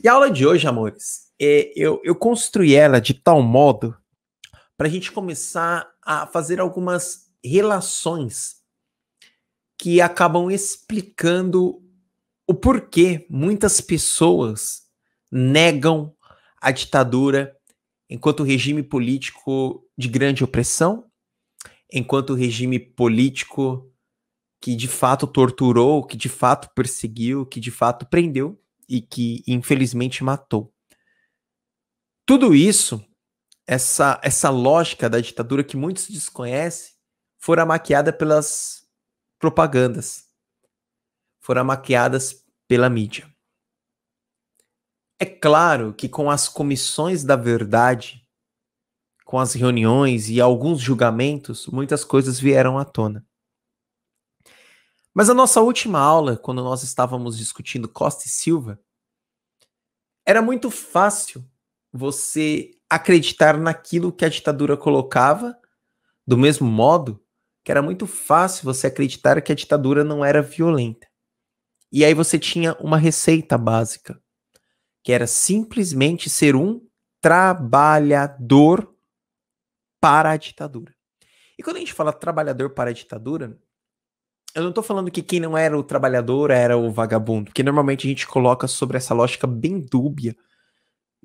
E a aula de hoje, amores, eu construí ela de tal modo para a gente começar a fazer algumas relações que acabam explicando o porquê muitas pessoas negam a ditadura enquanto regime político de grande opressão, enquanto regime político que de fato torturou, que de fato perseguiu, que de fato prendeu e que infelizmente matou. Tudo isso, essa lógica da ditadura que muitos desconhecem, fora maquiada pelas propagandas, foram maquiadas pela mídia. É claro que com as comissões da verdade, com as reuniões e alguns julgamentos, muitas coisas vieram à tona. Mas a nossa última aula, quando nós estávamos discutindo Costa e Silva, era muito fácil você acreditar naquilo que a ditadura colocava, do mesmo modo que era muito fácil você acreditar que a ditadura não era violenta. E aí você tinha uma receita básica, que era simplesmente ser um trabalhador para a ditadura. E quando a gente fala trabalhador para a ditadura, eu não estou falando que quem não era o trabalhador era o vagabundo, porque normalmente a gente coloca sobre essa lógica bem dúbia,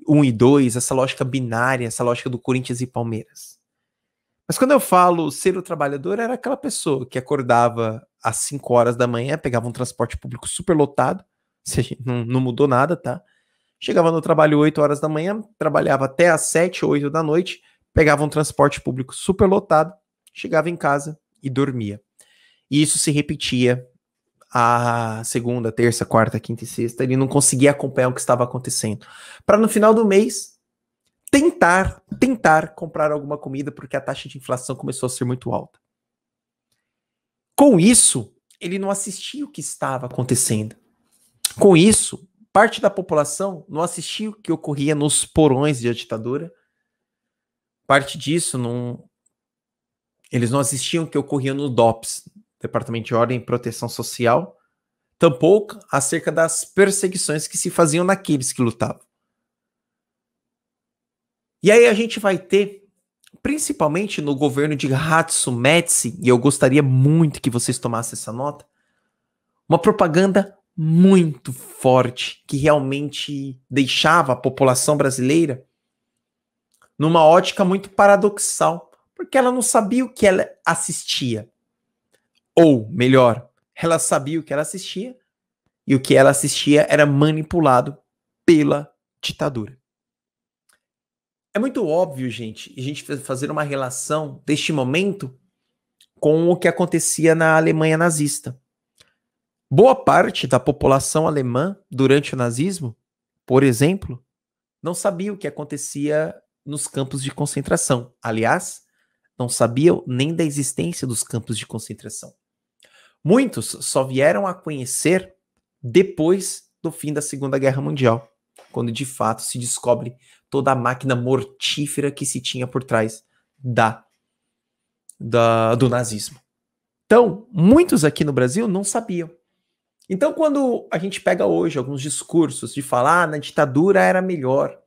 1 e 2, essa lógica binária, essa lógica do Corinthians e Palmeiras. Mas quando eu falo ser o trabalhador, era aquela pessoa que acordava às 5 horas da manhã, pegava um transporte público super lotado, ou seja, não mudou nada, tá? Chegava no trabalho 8 horas da manhã, trabalhava até às 7, 8 da noite, pegava um transporte público super lotado, chegava em casa e dormia. E isso se repetia a segunda, terça, quarta, quinta e sexta. Ele não conseguia acompanhar o que estava acontecendo. Para no final do mês, tentar comprar alguma comida, porque a taxa de inflação começou a ser muito alta. Com isso, ele não assistia o que estava acontecendo. Com isso, parte da população não assistia o que ocorria nos porões da ditadura. Parte disso, eles não assistiam o que ocorria no DOPS, Departamento de Ordem e Proteção Social, tampouco acerca das perseguições que se faziam naqueles que lutavam. E aí a gente vai ter, principalmente no governo de Hatsu Metsi, e eu gostaria muito que vocês tomassem essa nota, uma propaganda muito forte que realmente deixava a população brasileira numa ótica muito paradoxal, porque ela não sabia o que ela assistia. Ou, melhor, ela sabia o que ela assistia, e o que ela assistia era manipulado pela ditadura. É muito óbvio, gente, a gente fazer uma relação deste momento com o que acontecia na Alemanha nazista. Boa parte da população alemã, durante o nazismo, por exemplo, não sabia o que acontecia nos campos de concentração. Aliás, não sabiam nem da existência dos campos de concentração. Muitos só vieram a conhecer depois do fim da Segunda Guerra Mundial, quando de fato se descobre toda a máquina mortífera que se tinha por trás do nazismo. Então, muitos aqui no Brasil não sabiam. Então, quando a gente pega hoje alguns discursos de falar na ditadura era melhor,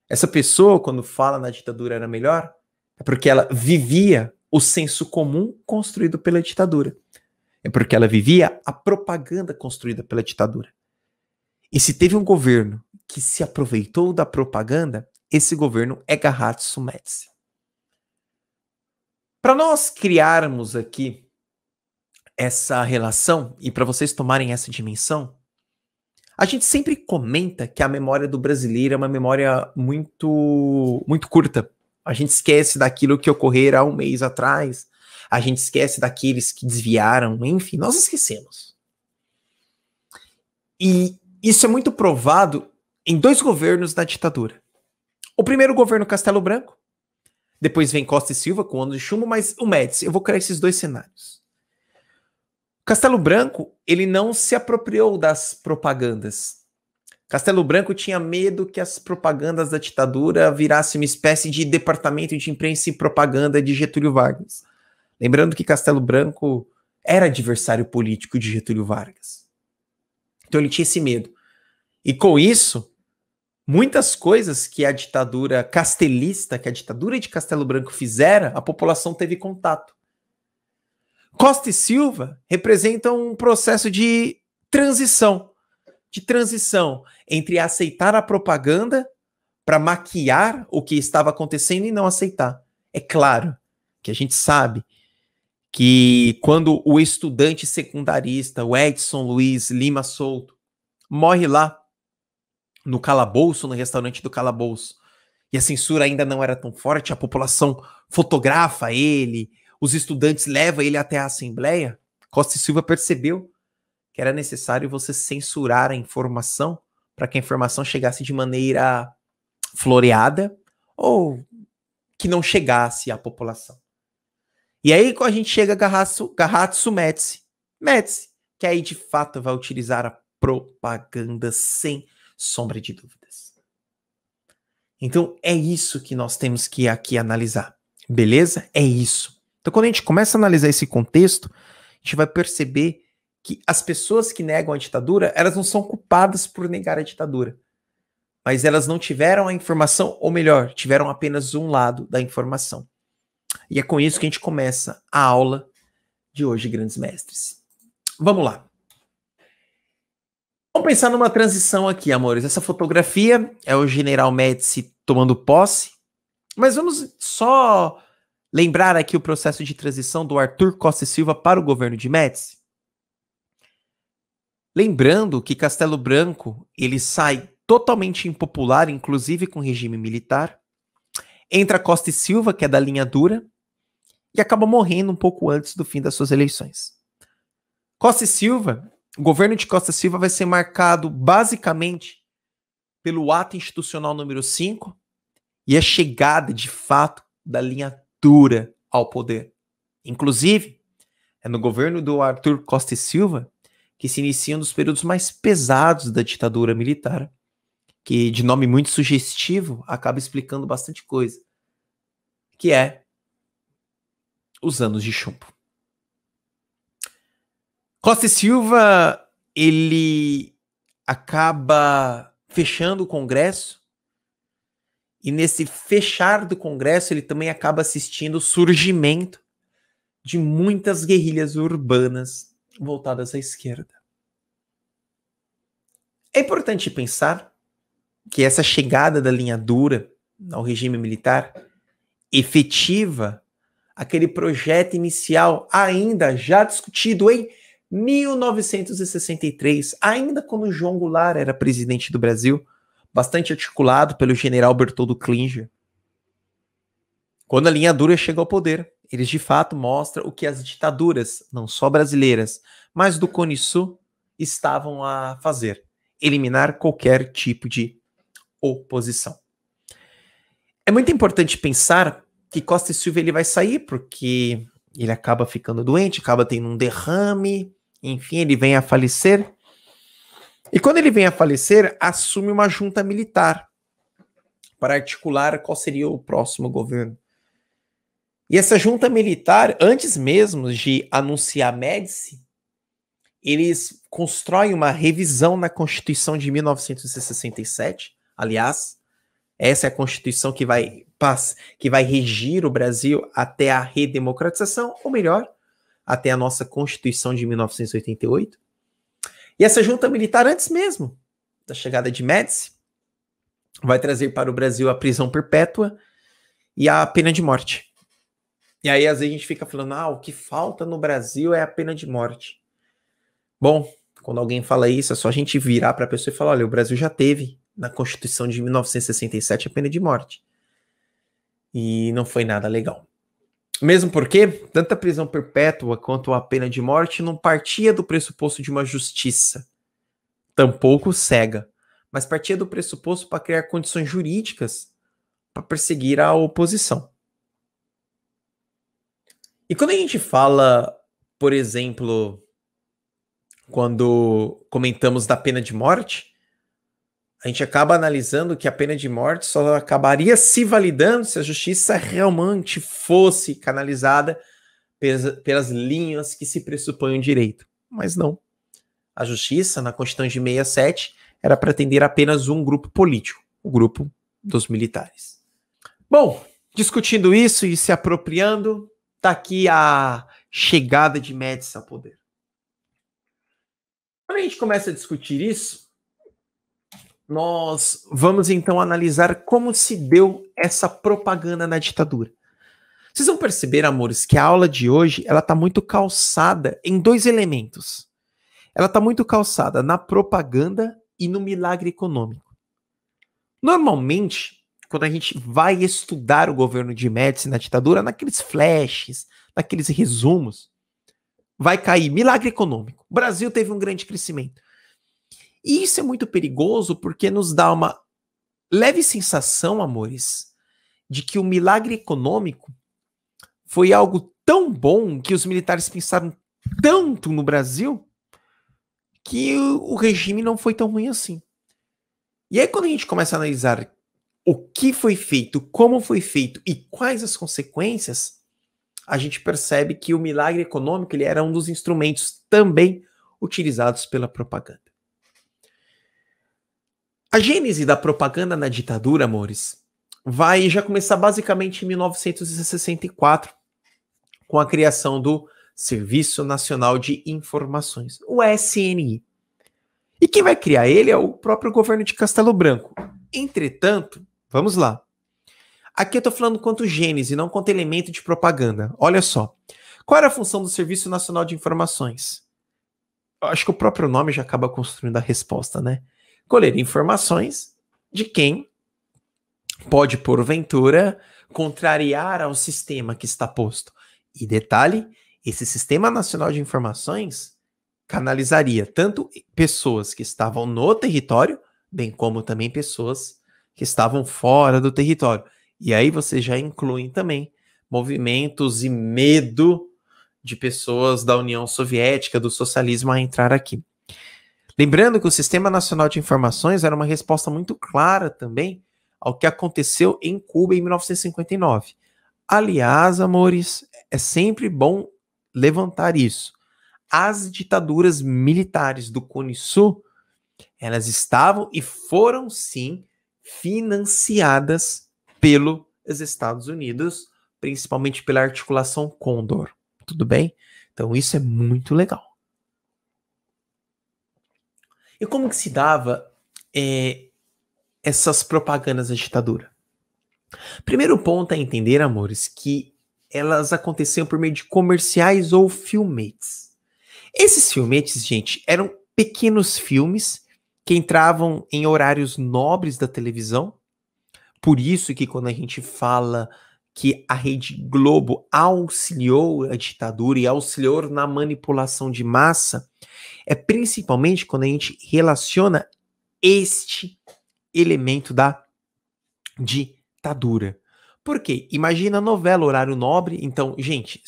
essa pessoa, quando fala na ditadura era melhor, é porque ela vivia o senso comum construído pela ditadura. É porque ela vivia a propaganda construída pela ditadura. E se teve um governo que se aproveitou da propaganda, esse governo é Hatsu Metsi. Para nós criarmos aqui essa relação e para vocês tomarem essa dimensão, a gente sempre comenta que a memória do brasileiro é uma memória muito curta. A gente esquece daquilo que ocorreu há um mês atrás, a gente esquece daqueles que desviaram, enfim, nós esquecemos. E isso é muito provado em 2 governos da ditadura. O primeiro governo Castelo Branco, depois vem Costa e Silva com o ano de chumbo, mas o Médici, eu vou criar esses 2 cenários. Castelo Branco, ele não se apropriou das propagandas. Castelo Branco tinha medo que as propagandas da ditadura virassem uma espécie de departamento de imprensa e propaganda de Getúlio Vargas. Lembrando que Castelo Branco era adversário político de Getúlio Vargas. Então ele tinha esse medo. E com isso, Muitas coisas que a ditadura castelista, que a ditadura de Castelo Branco fizera, a população teve contato. Costa e Silva representam um processo de transição entre aceitar a propaganda para maquiar o que estava acontecendo e não aceitar. É claro que a gente sabe que quando o estudante secundarista, o Edson Luiz Lima Souto, morre lá no calabouço, no restaurante do calabouço, e a censura ainda não era tão forte, a população fotografa ele, os estudantes levam ele até a Assembleia, Costa e Silva percebeu que era necessário você censurar a informação para que a informação chegasse de maneira floreada ou que não chegasse à população. E aí quando a gente chega a Gahatsu Médici, que aí de fato vai utilizar a propaganda sem sombra de dúvidas. Então é isso que nós temos que aqui analisar, beleza? É isso. Então quando a gente começa a analisar esse contexto, a gente vai perceber que as pessoas que negam a ditadura, elas não são culpadas por negar a ditadura, mas elas não tiveram a informação, ou melhor, tiveram apenas um lado da informação. E é com isso que a gente começa a aula de hoje, grandes mestres. Vamos lá. Vamos pensar numa transição aqui, amores. Essa fotografia é o general Médici tomando posse, mas vamos só lembrar aqui o processo de transição do Arthur Costa e Silva para o governo de Médici. Lembrando que Castelo Branco, ele sai totalmente impopular, inclusive com regime militar. Entra Costa e Silva, que é da linha dura, e acaba morrendo um pouco antes do fim das suas eleições. Costa e Silva, o governo de Costa e Silva vai ser marcado basicamente pelo ato institucional número 5 e a chegada, de fato, da linha dura ao poder. Inclusive, é no governo do Arthur Costa e Silva que se inicia um dos períodos mais pesados da ditadura militar, que, de nome muito sugestivo, acaba explicando bastante coisa, que é os anos de chumbo. Costa e Silva, ele acaba fechando o Congresso, e nesse fechar do Congresso, ele também acaba assistindo o surgimento de muitas guerrilhas urbanas voltadas à esquerda. É importante pensar que essa chegada da linha dura ao regime militar efetiva aquele projeto inicial ainda já discutido em 1963, ainda quando João Goulart era presidente do Brasil, bastante articulado pelo general Bertoldo Klinger. Quando a linha dura chega ao poder, eles de fato mostram o que as ditaduras, não só brasileiras, mas do Cone Sul, estavam a fazer: eliminar qualquer tipo de oposição. É muito importante pensar que Costa e Silva ele vai sair porque ele acaba ficando doente, acaba tendo um derrame, enfim, ele vem a falecer. E quando ele vem a falecer, assume uma junta militar para articular qual seria o próximo governo. E essa junta militar, antes mesmo de anunciar Médici, eles constroem uma revisão na Constituição de 1967. Aliás, essa é a Constituição que vai regir o Brasil até a redemocratização, ou melhor, até a nossa Constituição de 1988. E essa junta militar, antes mesmo da chegada de Médici, vai trazer para o Brasil a prisão perpétua e a pena de morte. E aí, às vezes, a gente fica falando, o que falta no Brasil é a pena de morte. Bom, quando alguém fala isso, é só a gente virar para a pessoa e falar, olha, o Brasil já teve, na Constituição de 1967, a pena de morte. E não foi nada legal. Mesmo porque, tanto a prisão perpétua quanto a pena de morte não partia do pressuposto de uma justiça, tampouco cega, mas partia do pressuposto para criar condições jurídicas para perseguir a oposição. E quando a gente fala, por exemplo, quando comentamos da pena de morte, a gente acaba analisando que a pena de morte só acabaria se validando se a justiça realmente fosse canalizada pelas linhas que se pressupõem o direito. Mas não. A justiça, na Constituição de 67, era para atender apenas um grupo político, o grupo dos militares. Bom, discutindo isso e se apropriando, tá aqui a chegada de Médici ao poder. Quando a gente começa a discutir isso, nós vamos então analisar como se deu essa propaganda na ditadura. Vocês vão perceber, amores, que a aula de hoje ela está muito calçada em dois elementos. Ela está muito calçada na propaganda e no milagre econômico. Normalmente, quando a gente vai estudar o governo de Médici na ditadura, naqueles flashes, naqueles resumos, vai cair milagre econômico. O Brasil teve um grande crescimento. E isso é muito perigoso porque nos dá uma leve sensação, amores, de que o milagre econômico foi algo tão bom que os militares pensaram tanto no Brasil que o regime não foi tão ruim assim. E aí quando a gente começa a analisar o que foi feito, como foi feito e quais as consequências, a gente percebe que o milagre econômico ele era um dos instrumentos também utilizados pela propaganda. A gênese da propaganda na ditadura, amores, vai já começar basicamente em 1964, com a criação do Serviço Nacional de Informações, o SNI. E quem vai criar ele é o próprio governo de Castelo Branco. Entretanto, vamos lá. Aqui eu estou falando quanto gênese, não quanto elemento de propaganda. Olha só. Qual era a função do Serviço Nacional de Informações? Eu acho que o próprio nome já acaba construindo a resposta, né? Colher informações de quem pode, porventura, contrariar ao sistema que está posto. E detalhe, esse Sistema Nacional de Informações canalizaria tanto pessoas que estavam no território, bem como também pessoas que estavam fora do território. E aí você já inclui também movimentos e medo de pessoas da União Soviética, do socialismo a entrar aqui. Lembrando que o Sistema Nacional de Informações era uma resposta muito clara também ao que aconteceu em Cuba em 1959. Aliás, amores, é sempre bom levantar isso. As ditaduras militares do Cone Sul, elas estavam e foram, sim, financiadas pelos Estados Unidos, principalmente pela articulação Condor. Tudo bem? Então isso é muito legal. E como que se dava essas propagandas da ditadura? Primeiro ponto é entender, amores, que elas aconteciam por meio de comerciais ou filmetes. Esses filmetes, gente, eram pequenos filmes que entravam em horários nobres da televisão. Por isso que quando a gente fala que a Rede Globo auxiliou a ditadura e auxiliou na manipulação de massa, é principalmente quando a gente relaciona este elemento da ditadura. Por quê? Imagina a novela, horário nobre. Então, gente,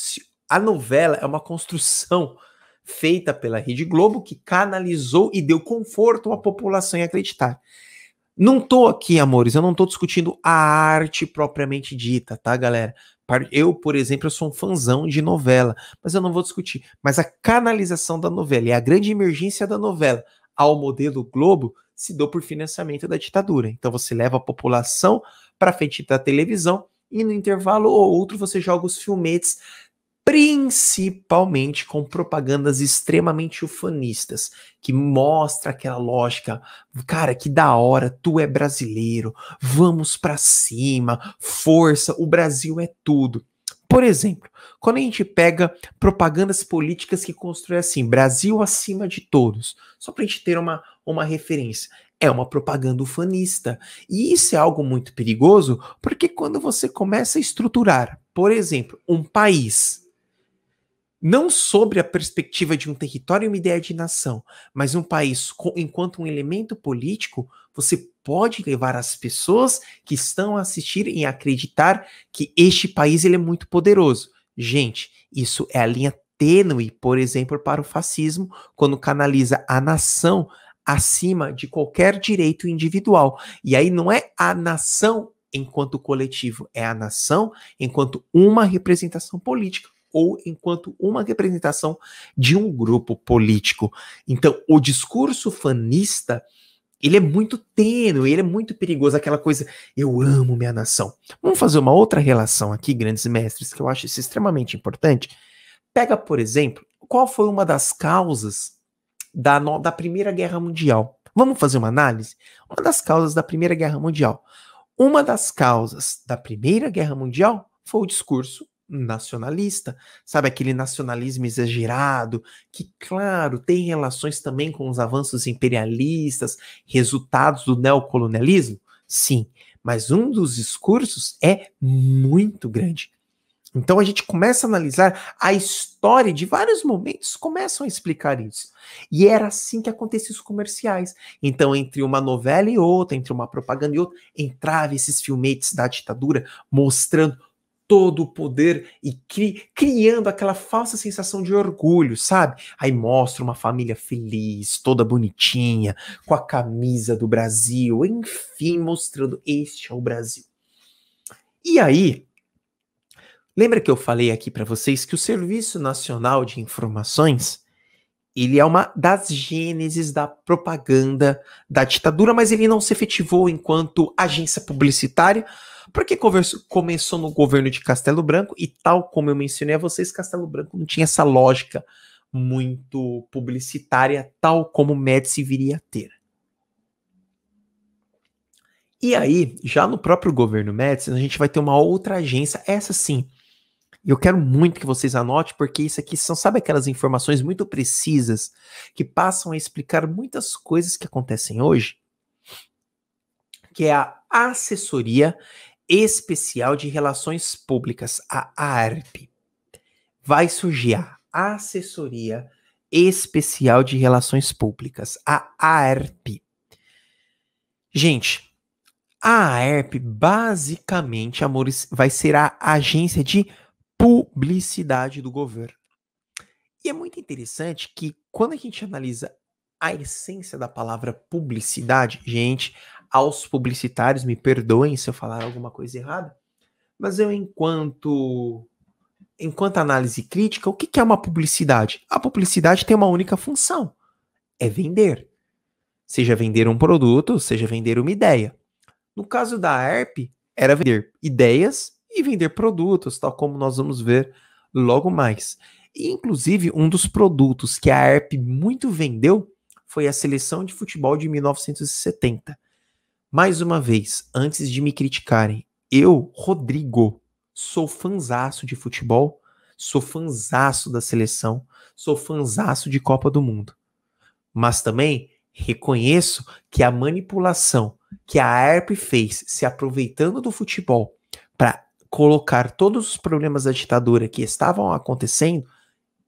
a novela é uma construção feita pela Rede Globo que canalizou e deu conforto à população em acreditar. Não tô aqui, amores, eu não tô discutindo a arte propriamente dita, tá, galera? Eu, por exemplo, eu sou um fãzão de novela, mas eu não vou discutir. Mas a canalização da novela e a grande emergência da novela ao modelo Globo se deu por financiamento da ditadura. Então você leva a população para frente da televisão e no intervalo ou outro você joga os filmetes, principalmente com propagandas extremamente ufanistas, que mostra aquela lógica, cara, que da hora, tu é brasileiro, vamos pra cima, força, o Brasil é tudo. Por exemplo, quando a gente pega propagandas políticas que constroem assim, Brasil acima de todos, só pra gente ter uma referência, é uma propaganda ufanista. E isso é algo muito perigoso, porque quando você começa a estruturar, por exemplo, um país não sobre a perspectiva de um território e uma ideia de nação, mas um país enquanto um elemento político, você pode levar as pessoas que estão a assistir em acreditar que este país ele é muito poderoso. Gente, isso é a linha tênue, por exemplo, para o fascismo, quando canaliza a nação acima de qualquer direito individual. E aí não é a nação enquanto coletivo, é a nação enquanto uma representação política, ou enquanto uma representação de um grupo político. Então, o discurso fanista, ele é muito tênue, ele é muito perigoso, aquela coisa, eu amo minha nação. Vamos fazer uma outra relação aqui, grandes mestres, que eu acho isso extremamente importante. Pega, por exemplo, qual foi uma das causas da Primeira Guerra Mundial? Vamos fazer uma análise? Uma das causas da Primeira Guerra Mundial. Uma das causas da Primeira Guerra Mundial foi o discurso nacionalista, sabe, aquele nacionalismo exagerado, que, claro, tem relações também com os avanços imperialistas, resultados do neocolonialismo? Sim, mas um dos discursos é muito grande. Então a gente começa a analisar a história de vários momentos, começam a explicar isso. E era assim que acontecia os comerciais. Então, entre uma novela e outra, entre uma propaganda e outra, entrava esses filmetes da ditadura mostrando todo o poder e criando aquela falsa sensação de orgulho, sabe? Aí mostra uma família feliz, toda bonitinha, com a camisa do Brasil, enfim, mostrando este é o Brasil. E aí, lembra que eu falei aqui para vocês que o Serviço Nacional de Informações, ele é uma das gêneses da propaganda da ditadura, mas ele não se efetivou enquanto agência publicitária, porque começou no governo de Castelo Branco, e tal como eu mencionei a vocês, Castelo Branco não tinha essa lógica muito publicitária, tal como o Médici viria a ter. E aí, já no próprio governo Médici, a gente vai ter uma outra agência, essa sim. E eu quero muito que vocês anotem, porque isso aqui são, sabe, aquelas informações muito precisas que passam a explicar muitas coisas que acontecem hoje, que é a Assessoria Especial de Relações Públicas, a ARP. Vai surgir a Assessoria Especial de Relações Públicas, a ARP. Gente, a ARP basicamente, amores, vai ser a agência de publicidade do governo. E é muito interessante que quando a gente analisa a essência da palavra publicidade, gente, aos publicitários, me perdoem se eu falar alguma coisa errada, mas eu enquanto análise crítica, o que é uma publicidade? A publicidade tem uma única função, é vender. Seja vender um produto, seja vender uma ideia. No caso da ARP, era vender ideias e vender produtos, tal como nós vamos ver logo mais. E, inclusive, um dos produtos que a ARP muito vendeu foi a seleção de futebol de 1970. Mais uma vez, antes de me criticarem, eu, Rodrigo, sou fanzaço de futebol, sou fanzaço da seleção, sou fanzaço de Copa do Mundo. Mas também reconheço que a manipulação que a ARP fez, se aproveitando do futebol para colocar todos os problemas da ditadura que estavam acontecendo,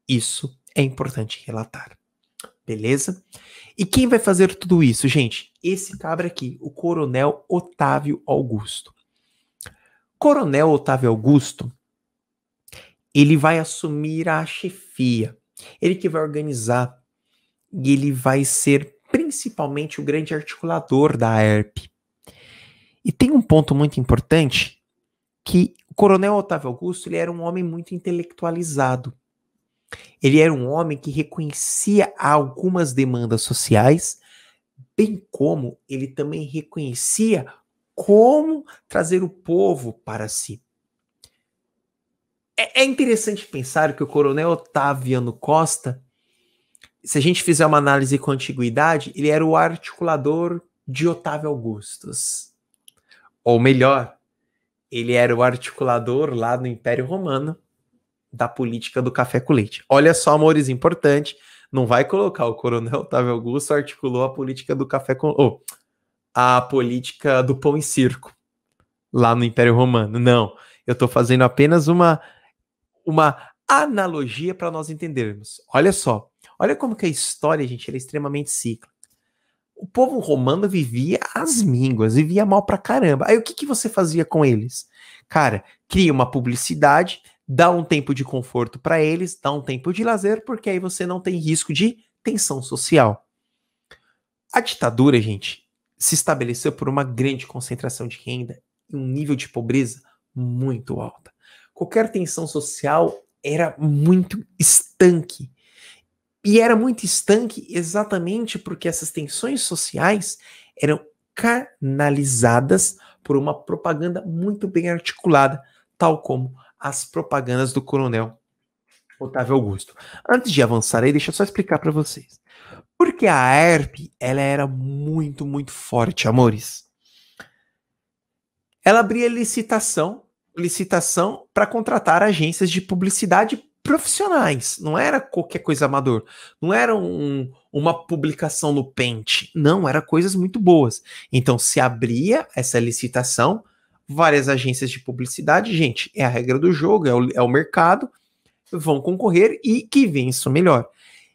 isso é importante relatar. Beleza? E quem vai fazer tudo isso, gente? Esse cabra aqui, o Coronel Otávio Augusto. Coronel Otávio Augusto, ele vai assumir a chefia. Ele que vai organizar e ele vai ser principalmente o grande articulador da ARP. E tem um ponto muito importante, que o Coronel Otávio Augusto, ele era um homem muito intelectualizado. Ele era um homem que reconhecia algumas demandas sociais, bem como ele também reconhecia como trazer o povo para si. É interessante pensar que o Coronel Otaviano Costa, se a gente fizer uma análise com a antiguidade, ele era o articulador de Otávio Augustus. Ou melhor, ele era o articulador lá no Império Romano da política do café com leite. Olha só, amores, importante, não vai colocar o Coronel Otávio Augusto articulou a política do café com... a política do pão e circo lá no Império Romano. Não, eu estou fazendo apenas uma analogia para nós entendermos. Olha só, olha como que a história, gente, ela é extremamente cíclica. O povo romano vivia às mínguas, vivia mal pra caramba. Aí o que você fazia com eles? Cara, cria uma publicidade, dá um tempo de conforto para eles, dá um tempo de lazer, porque aí você não tem risco de tensão social. A ditadura, gente, se estabeleceu por uma grande concentração de renda e um nível de pobreza muito alta. Qualquer tensão social era muito estanque. E era muito estanque exatamente porque essas tensões sociais, eram canalizadas por uma propaganda muito bem articulada, tal como as propagandas do Coronel Otávio Augusto. Antes de avançar aí, deixa eu só explicar para vocês. Porque a ERP, ela era muito, muito forte, amores. Ela abria licitação para contratar agências de publicidade profissionais. Não era qualquer coisa amador. Não era uma publicação no Paint. Não, era coisas muito boas. Então, se abria essa licitação, várias agências de publicidade, gente, é a regra do jogo, é o mercado, vão concorrer e que vençam melhor.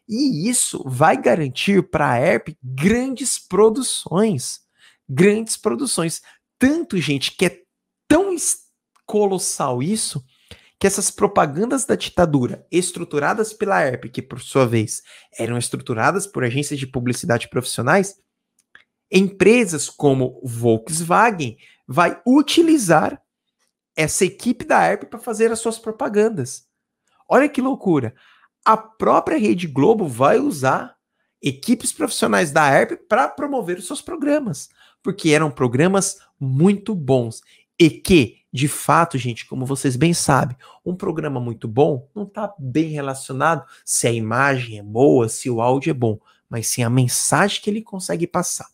E isso vai garantir para a ERP grandes produções. Grandes produções. Tanto, gente, que é tão colossal isso, que essas propagandas da ditadura, estruturadas pela ERP, que por sua vez eram estruturadas por agências de publicidade profissionais, empresas como Volkswagen vai utilizar essa equipe da ERP para fazer as suas propagandas. Olha que loucura. A própria Rede Globo vai usar equipes profissionais da ERP para promover os seus programas, porque eram programas muito bons e que, de fato, gente, como vocês bem sabem, um programa muito bom não está bem relacionado se a imagem é boa, se o áudio é bom, mas sim a mensagem que ele consegue passar.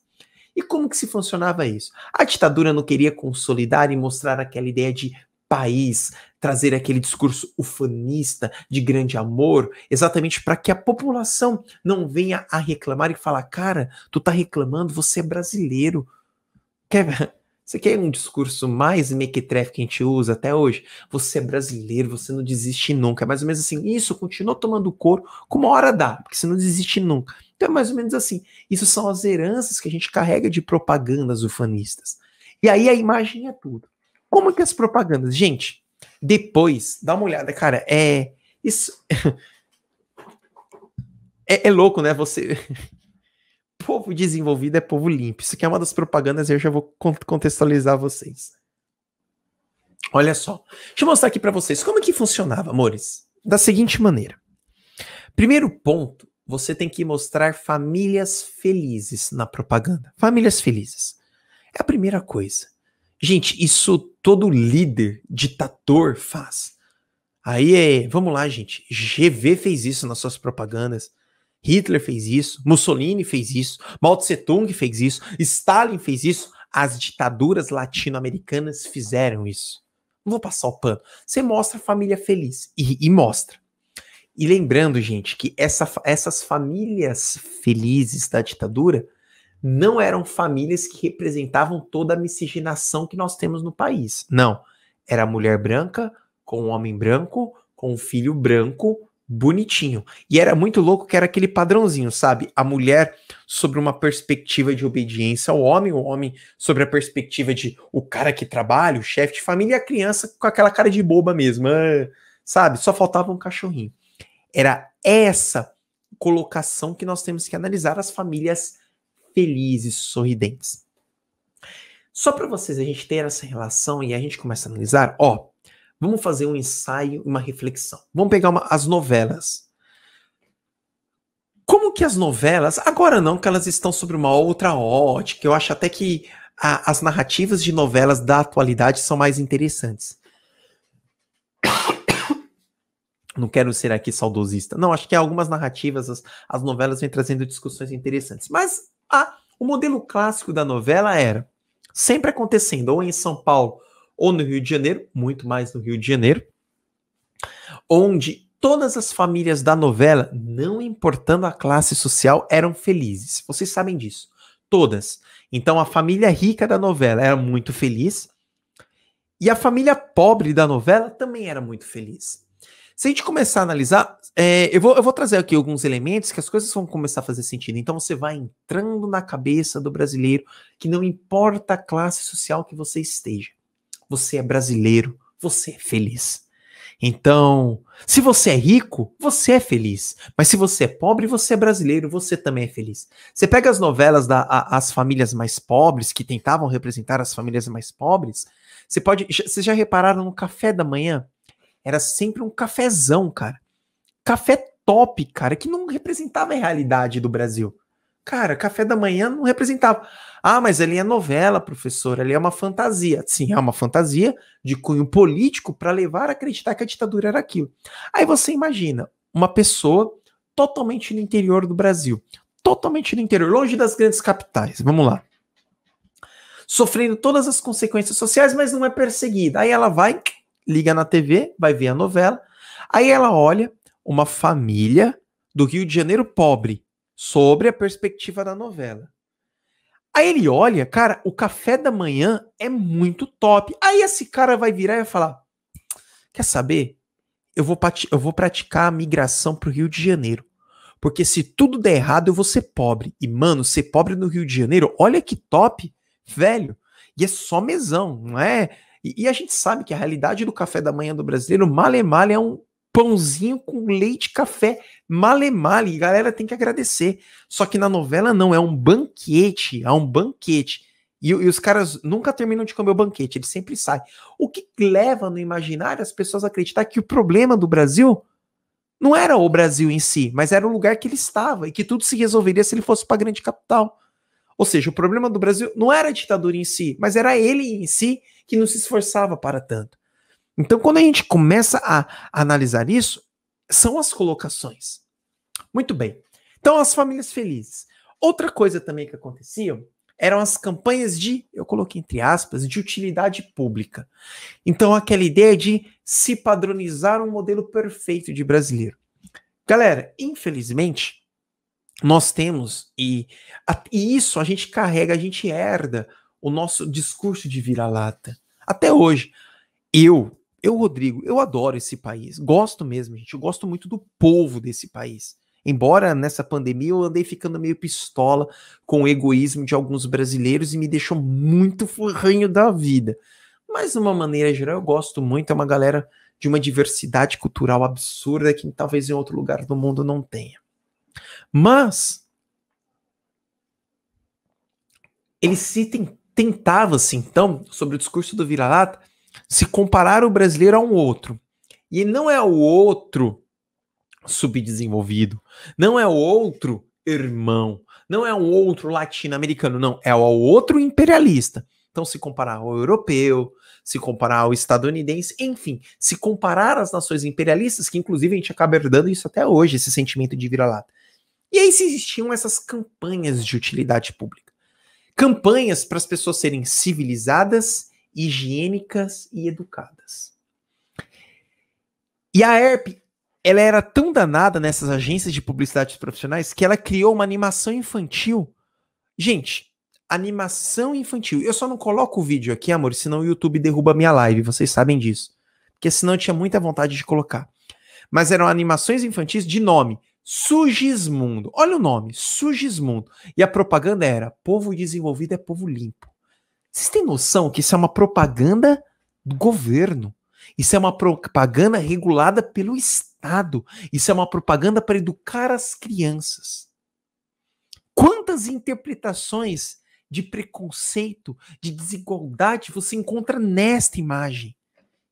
E como que se funcionava isso? A ditadura não queria consolidar e mostrar aquela ideia de país, trazer aquele discurso ufanista de grande amor, exatamente para que a população não venha a reclamar e falar, cara, tu tá reclamando, você é brasileiro. Você quer um discurso mais mequetrefe que a gente usa até hoje? Você é brasileiro, você não desiste nunca. É mais ou menos assim, isso, continua tomando couro, com uma hora dá, porque você não desiste nunca. Então é mais ou menos assim. Isso são as heranças que a gente carrega de propagandas ufanistas. E aí a imagem é tudo. Como que as propagandas? Gente, depois, dá uma olhada, cara, isso é louco, né? Você... Povo desenvolvido é povo limpo. Isso aqui é uma das propagandas, eu já vou contextualizar vocês. Olha só. Deixa eu mostrar aqui para vocês como é que funcionava, amores. Da seguinte maneira. Primeiro ponto, você tem que mostrar famílias felizes na propaganda. Famílias felizes. É a primeira coisa. Gente, isso todo líder, ditador faz. Aí vamos lá, gente. GV fez isso nas suas propagandas. Hitler fez isso, Mussolini fez isso, Mao Tse Tung fez isso, Stalin fez isso, as ditaduras latino-americanas fizeram isso. Não vou passar o pano. Você mostra a família feliz e mostra. E lembrando, gente, que essas famílias felizes da ditadura não eram famílias que representavam toda a miscigenação que nós temos no país. Não. Era a mulher branca com um homem branco, com um filho branco, bonitinho. E era muito louco que era aquele padrãozinho, sabe? A mulher sobre uma perspectiva de obediência ao homem, o homem sobre a perspectiva de o cara que trabalha, o chefe de família, e a criança com aquela cara de boba mesmo, sabe? Só faltava um cachorrinho. Era essa colocação que nós temos que analisar as famílias felizes, sorridentes. Só para vocês a gente ter essa relação e a gente começa a analisar, vamos fazer um ensaio, uma reflexão. Vamos pegar as novelas. Como que as novelas, agora não, que elas estão sobre uma outra ótica, eu acho até que as narrativas de novelas da atualidade são mais interessantes. Não quero ser aqui saudosista. Não, acho que algumas narrativas, as novelas vêm trazendo discussões interessantes. Mas o modelo clássico da novela era sempre acontecendo ou em São Paulo ou no Rio de Janeiro, muito mais no Rio de Janeiro, onde todas as famílias da novela, não importando a classe social, eram felizes. Vocês sabem disso. Todas. Então a família rica da novela era muito feliz e a família pobre da novela também era muito feliz. Se a gente começar a analisar, eu vou trazer aqui alguns elementos que as coisas vão começar a fazer sentido. Então você vai entrando na cabeça do brasileiro que não importa a classe social que você esteja. Você é brasileiro, você é feliz. Então, se você é rico, você é feliz. Mas se você é pobre, você é brasileiro, você também é feliz. Você pega as novelas das famílias mais pobres, que tentavam representar as famílias mais pobres, vocês já repararam no café da manhã? Era sempre um cafezão, cara. Café top, cara, que não representava a realidade do Brasil. Cara, café da manhã não representava. Ah, mas ali é novela, professor, ali é uma fantasia. Sim, é uma fantasia de cunho político para levar a acreditar que a ditadura era aquilo. Aí você imagina uma pessoa totalmente no interior do Brasil, totalmente no interior, longe das grandes capitais. Vamos lá. Sofrendo todas as consequências sociais, mas não é perseguida. Aí ela vai, liga na TV, vai ver a novela. Aí ela olha uma família do Rio de Janeiro pobre sobre a perspectiva da novela. Aí ele olha, cara, o café da manhã é muito top. Aí esse cara vai virar e vai falar: quer saber? Eu vou praticar a migração pro Rio de Janeiro. Porque se tudo der errado, eu vou ser pobre. E, mano, ser pobre no Rio de Janeiro, olha que top, velho. E é só mesão, não é? E a gente sabe que a realidade do café da manhã do brasileiro, male male, é um pãozinho com leite e café. Male male, e galera tem que agradecer. Só que na novela não, é um banquete, é um banquete. E os caras nunca terminam de comer o banquete, eles sempre saem. O que leva no imaginário as pessoas a acreditar que o problema do Brasil não era o Brasil em si, mas era o lugar que ele estava e que tudo se resolveria se ele fosse para a grande capital. Ou seja, o problema do Brasil não era a ditadura em si, mas era ele em si que não se esforçava para tanto. Então, quando a gente começa a analisar isso, são as colocações. Muito bem. Então, as famílias felizes. Outra coisa também que acontecia eram as campanhas de, eu coloquei entre aspas, de utilidade pública. Então, aquela ideia de se padronizar um modelo perfeito de brasileiro. Galera, infelizmente, nós temos, e isso a gente carrega, a gente herda o nosso discurso de vira-lata. Até hoje. Rodrigo, eu adoro esse país. Gosto mesmo, gente. Eu gosto muito do povo desse país. Embora nessa pandemia eu andei ficando meio pistola com o egoísmo de alguns brasileiros e me deixou muito forranho da vida. Mas, de uma maneira geral, eu gosto muito. É uma galera de uma diversidade cultural absurda que talvez em outro lugar do mundo não tenha. Mas ele se tentava-se, então, sobre o discurso do vira-lata, se comparar o brasileiro a um outro. E não é o outro subdesenvolvido, não é o outro irmão, não é um outro latino-americano, não, é o outro imperialista. Então, se comparar ao europeu, se comparar ao estadunidense, enfim, se comparar às nações imperialistas, que inclusive a gente acaba herdando isso até hoje, esse sentimento de vira-lata. E aí se existiam essas campanhas de utilidade pública. Campanhas para as pessoas serem civilizadas, higiênicas e educadas. E a ERP, ela era tão danada nessas agências de publicidade profissionais que ela criou uma animação infantil. Gente, animação infantil. Eu só não coloco o vídeo aqui, amor, senão o YouTube derruba a minha live, vocês sabem disso. Porque senão eu tinha muita vontade de colocar. Mas eram animações infantis de nome Sugismundo. Olha o nome, Sugismundo. E a propaganda era: povo desenvolvido é povo limpo. Vocês têm noção que isso é uma propaganda do governo? Isso é uma propaganda regulada pelo Estado. Isso é uma propaganda para educar as crianças. Quantas interpretações de preconceito, de desigualdade você encontra nesta imagem?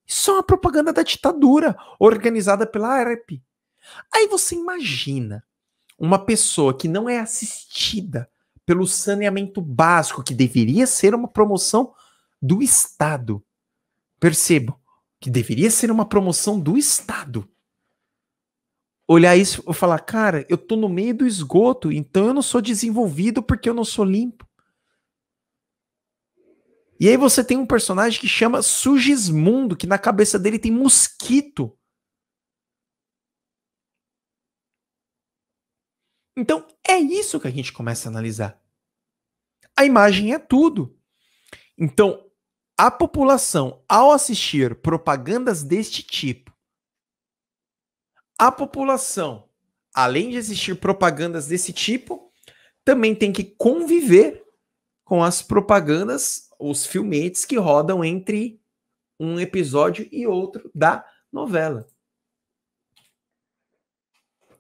Isso é uma propaganda da ditadura, organizada pela ARP. Aí você imagina uma pessoa que não é assistida pelo saneamento básico, que deveria ser uma promoção do Estado. Percebam, que deveria ser uma promoção do Estado. Olhar isso e falar: cara, eu tô no meio do esgoto, então eu não sou desenvolvido porque eu não sou limpo. E aí você tem um personagem que chama Sugismundo, que na cabeça dele tem mosquito. Então é isso que a gente começa a analisar. A imagem é tudo. Então, a população, ao assistir propagandas deste tipo, a população, além de assistir propagandas desse tipo, também tem que conviver com as propagandas, os filmetes que rodam entre um episódio e outro da novela.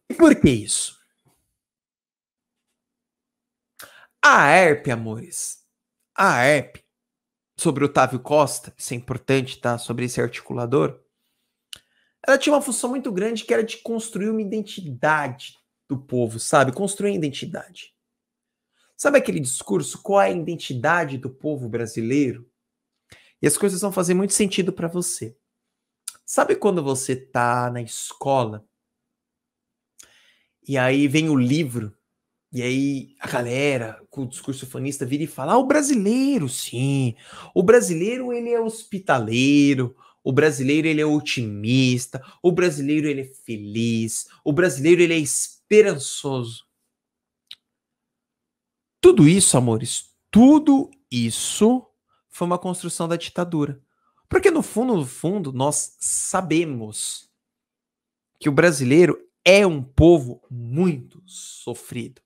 E por que isso? A ERP, amores, a ERP, sobre o Otávio Costa, isso é importante, tá? Sobre esse articulador, ela tinha uma função muito grande que era de construir uma identidade do povo, sabe? Construir a identidade. Sabe aquele discurso? Qual é a identidade do povo brasileiro? E as coisas vão fazer muito sentido para você. Sabe quando você tá na escola e aí vem o livro e aí a galera com o discurso fanista vira e fala: "Ah, o brasileiro, sim. O brasileiro ele é hospitaleiro, o brasileiro ele é otimista, o brasileiro ele é feliz, o brasileiro ele é esperançoso". Tudo isso, amores, tudo isso foi uma construção da ditadura. Porque no fundo, nós sabemos que o brasileiro é um povo muito sofrido.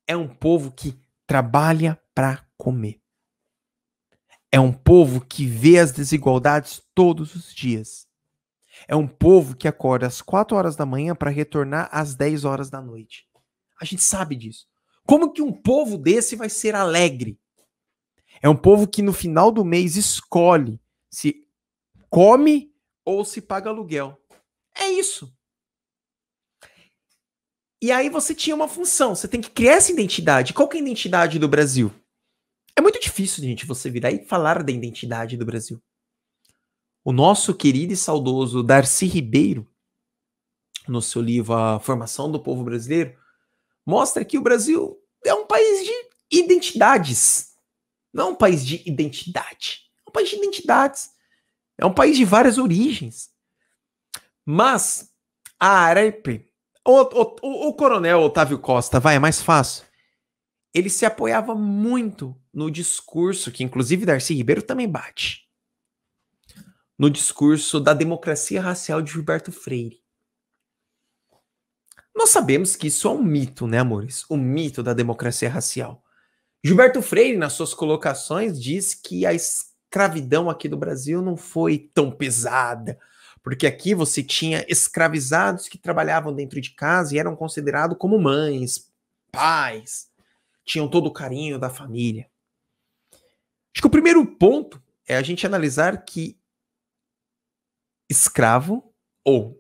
É um povo que trabalha para comer. É um povo que vê as desigualdades todos os dias. É um povo que acorda às 4 horas da manhã para retornar às 10 horas da noite. A gente sabe disso. Como que um povo desse vai ser alegre? É um povo que no final do mês escolhe se come ou se paga aluguel. É isso. E aí você tinha uma função, você tem que criar essa identidade. Qual que é a identidade do Brasil? É muito difícil, gente, você virar e falar da identidade do Brasil. O nosso querido e saudoso Darcy Ribeiro, no seu livro A Formação do Povo Brasileiro, mostra que o Brasil é um país de identidades. Não é um país de identidade. É um país de identidades. É um país de várias origens. Mas a arepe, o coronel Otávio Costa, vai, é mais fácil. Ele se apoiava muito no discurso, que inclusive Darcy Ribeiro também bate, no discurso da democracia racial de Gilberto Freire. Nós sabemos que isso é um mito, né, amores? O mito da democracia racial. Gilberto Freire, nas suas colocações, diz que a escravidão aqui do Brasil não foi tão pesada, porque aqui você tinha escravizados que trabalhavam dentro de casa e eram considerados como mães, pais, tinham todo o carinho da família. Acho que o primeiro ponto é a gente analisar que escravo, o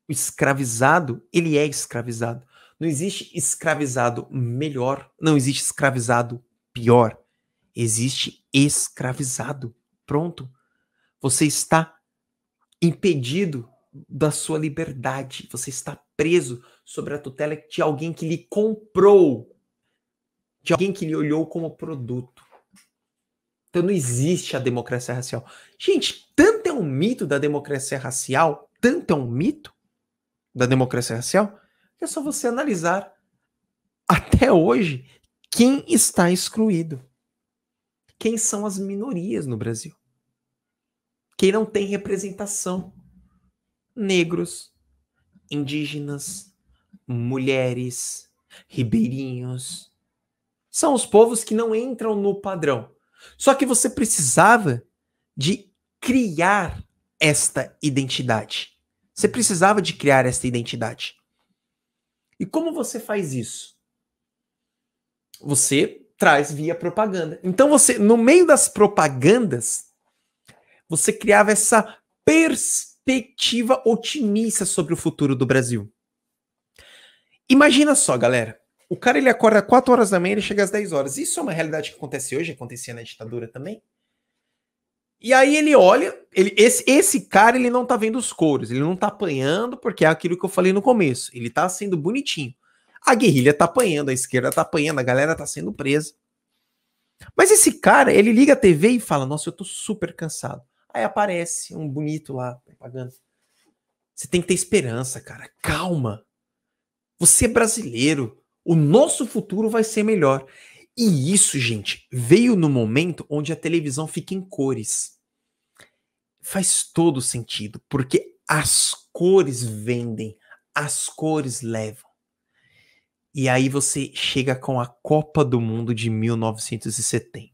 escravizado, ele é escravizado. Não existe escravizado melhor, não existe escravizado pior. Existe escravizado. Pronto. Você está impedido da sua liberdade. Você está preso sobre a tutela de alguém que lhe comprou, de alguém que lhe olhou como produto. Então não existe a democracia racial. Gente, tanto é um mito da democracia racial, tanto é um mito da democracia racial, que é só você analisar até hoje quem está excluído. Quem são as minorias no Brasil? Quem não tem representação? Negros, indígenas, mulheres, ribeirinhos. São os povos que não entram no padrão. Só que você precisava de criar esta identidade. Você precisava de criar esta identidade. E como você faz isso? Você traz via propaganda. Então você, no meio das propagandas, você criava essa perspectiva otimista sobre o futuro do Brasil. Imagina só, galera. O cara ele acorda 4 horas da manhã e ele chega às 10 horas. Isso é uma realidade que acontece hoje, acontecia na ditadura também. E aí ele olha, esse cara ele não tá vendo os couros, ele não tá apanhando porque é aquilo que eu falei no começo. Ele tá sendo bonitinho. A guerrilha tá apanhando, a esquerda tá apanhando, a galera tá sendo presa. Mas esse cara, ele liga a TV e fala: "Nossa, eu tô super cansado". Aí aparece um bonito lá, propaganda. Você tem que ter esperança, cara. Calma. Você é brasileiro. O nosso futuro vai ser melhor. E isso, gente, veio no momento onde a televisão fica em cores. Faz todo sentido, porque as cores vendem, as cores levam. E aí você chega com a Copa do Mundo de 1970.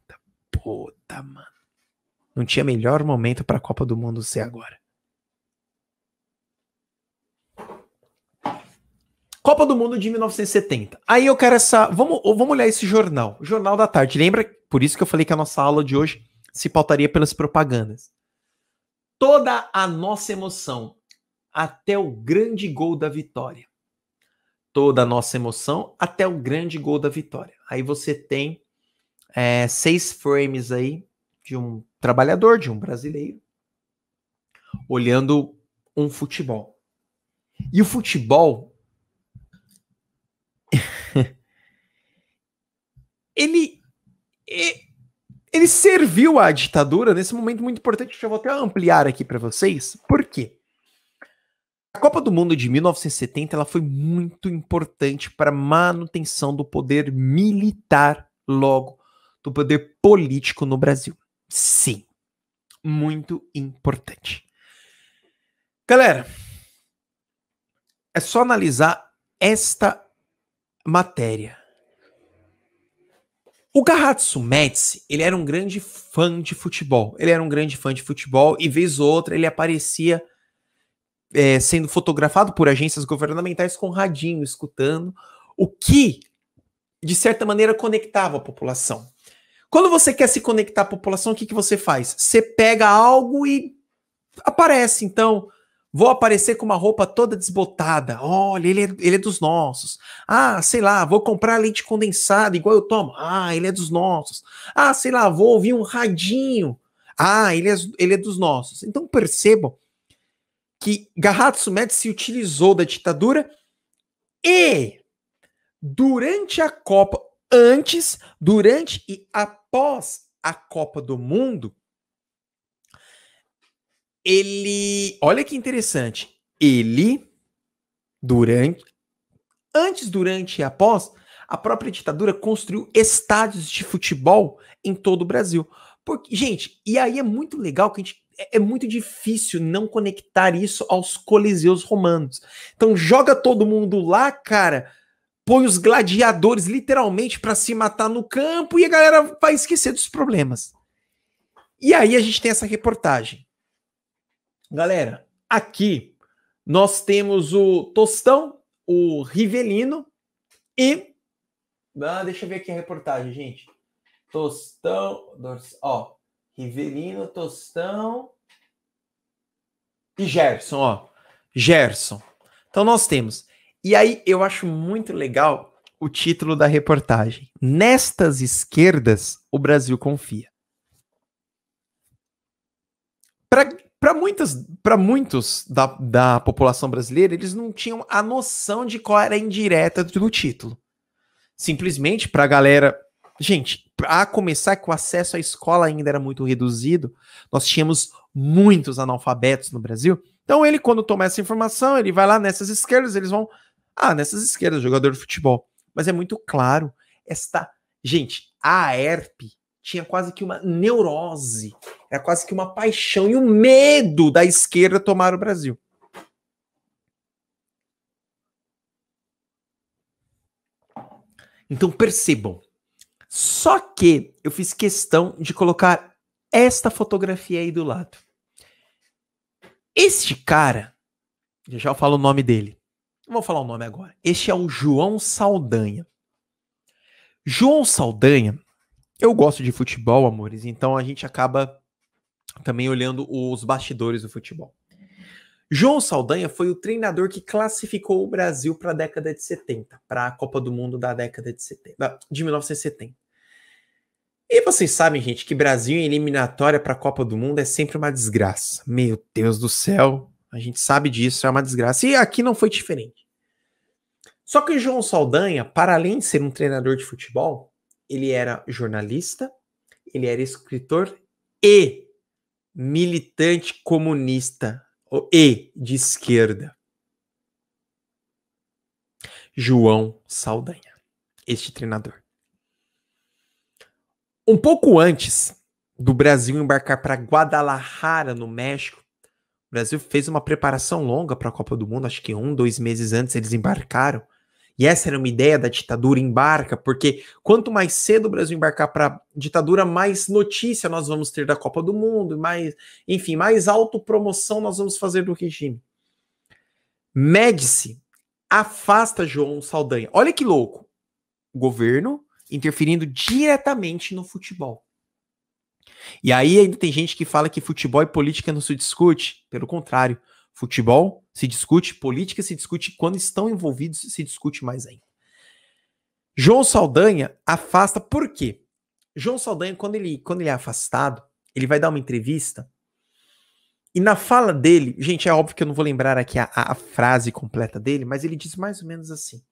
Puta, mano. Não tinha melhor momento para a Copa do Mundo ser agora. Copa do Mundo de 1970. Aí eu quero essa... Vamos olhar esse jornal. Jornal da Tarde. Lembra? Por isso que eu falei que a nossa aula de hoje se pautaria pelas propagandas. Toda a nossa emoção até o grande gol da vitória. toda a nossa emoção até o grande gol da vitória. Aí você tem 6 frames aí de um trabalhador, de um brasileiro, olhando um futebol. E o futebol, ele serviu à ditadura nesse momento muito importante, que eu vou até ampliar aqui para vocês. Por quê? A Copa do Mundo de 1970 ela foi muito importante para a manutenção do poder militar, logo, do poder político no Brasil. Sim, muito importante. Galera, é só analisar esta matéria. O Garratso Médici, ele era um grande fã de futebol. E vez ou outra ele aparecia sendo fotografado por agências governamentais com radinho, escutando, o que, de certa maneira, conectava a população. Quando você quer se conectar à população, o que você faz? Você pega algo e aparece. Então, vou aparecer com uma roupa toda desbotada. Olha, ele é dos nossos. Ah, sei lá, vou comprar leite condensado igual eu tomo. Ah, ele é dos nossos. Ah, sei lá, vou ouvir um radinho. Ah, ele é dos nossos. Então, percebam que Garratso Médici se utilizou da ditadura e durante a Copa, antes, durante e após a Copa do Mundo, ele, olha que interessante, antes, durante e após, a própria ditadura construiu estádios de futebol em todo o Brasil. Porque, gente, e aí é muito legal que é muito difícil não conectar isso aos coliseus romanos. Então joga todo mundo lá, cara, põe os gladiadores literalmente para se matar no campo e a galera vai esquecer dos problemas. E aí a gente tem essa reportagem. Galera, aqui nós temos o Tostão, o Rivelino e... deixa eu ver aqui a reportagem, gente. Tostão, ó, Rivelino, Tostão e Gerson, ó. Gerson. Então nós temos. E aí eu acho muito legal o título da reportagem. Nestas esquerdas, o Brasil confia. Para muitos da população brasileira, eles não tinham a noção de qual era a indireta do título. Simplesmente para a galera... Gente, para começar, que o acesso à escola ainda era muito reduzido, nós tínhamos muitos analfabetos no Brasil. Então ele, quando toma essa informação, ele vai lá nessas esquerdas, eles vão... nessas esquerdas, jogador de futebol. Mas é muito claro, gente, a AERP tinha quase que uma neurose, era quase que uma paixão e um medo da esquerda tomar o Brasil. Então percebam, só que eu fiz questão de colocar esta fotografia aí do lado. Este cara, já eu falo o nome dele, não vou falar o nome agora, este é o João Saldanha. João Saldanha, eu gosto de futebol, amores, então a gente acaba também olhando os bastidores do futebol. João Saldanha foi o treinador que classificou o Brasil para a década de 70, para a Copa do Mundo da década de 1970. E vocês sabem, gente, que Brasil em eliminatória para a Copa do Mundo é sempre uma desgraça. Meu Deus do céu, a gente sabe disso, é uma desgraça. E aqui não foi diferente. Só que o João Saldanha, para além de ser um treinador de futebol, ele era jornalista, ele era escritor e militante comunista e de esquerda. João Saldanha, este treinador. Um pouco antes do Brasil embarcar para Guadalajara, no México, o Brasil fez uma preparação longa para a Copa do Mundo, acho que 2 meses antes eles embarcaram. E essa era uma ideia da ditadura, embarca, porque quanto mais cedo o Brasil embarcar para a ditadura, mais notícia nós vamos ter da Copa do Mundo, mais autopromoção nós vamos fazer do regime. Médici afasta João Saldanha. Olha que louco. O governo interferindo diretamente no futebol. E aí ainda tem gente que fala que futebol e política não se discute. Pelo contrário, Futebol se discute, política se discute, quando estão envolvidos se discute mais ainda. João Saldanha afasta, por quê? João Saldanha, quando ele é afastado, ele vai dar uma entrevista e na fala dele, gente, é óbvio que eu não vou lembrar aqui a frase completa dele, mas ele diz mais ou menos assim: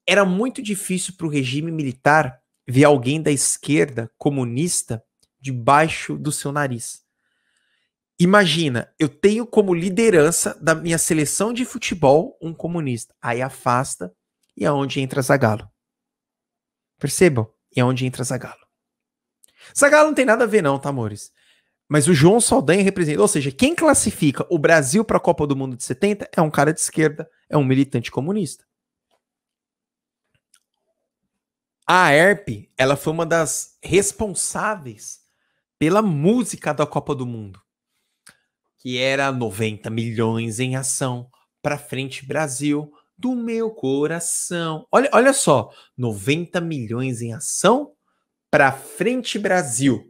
era muito difícil para o regime militar ver alguém da esquerda comunista debaixo do seu nariz. Imagina, eu tenho como liderança da minha seleção de futebol um comunista. Aí afasta e é onde entra Zagallo. Percebam? É onde entra Zagallo. Zagallo não tem nada a ver não, tá, amores? Mas o João Saldanha representa, ou seja, quem classifica o Brasil para a Copa do Mundo de 70 é um cara de esquerda, é um militante comunista. A Aerp, ela foi uma das responsáveis pela música da Copa do Mundo, que era 90 milhões em ação, pra frente Brasil, do meu coração. Olha só, 90 milhões em ação, pra frente Brasil,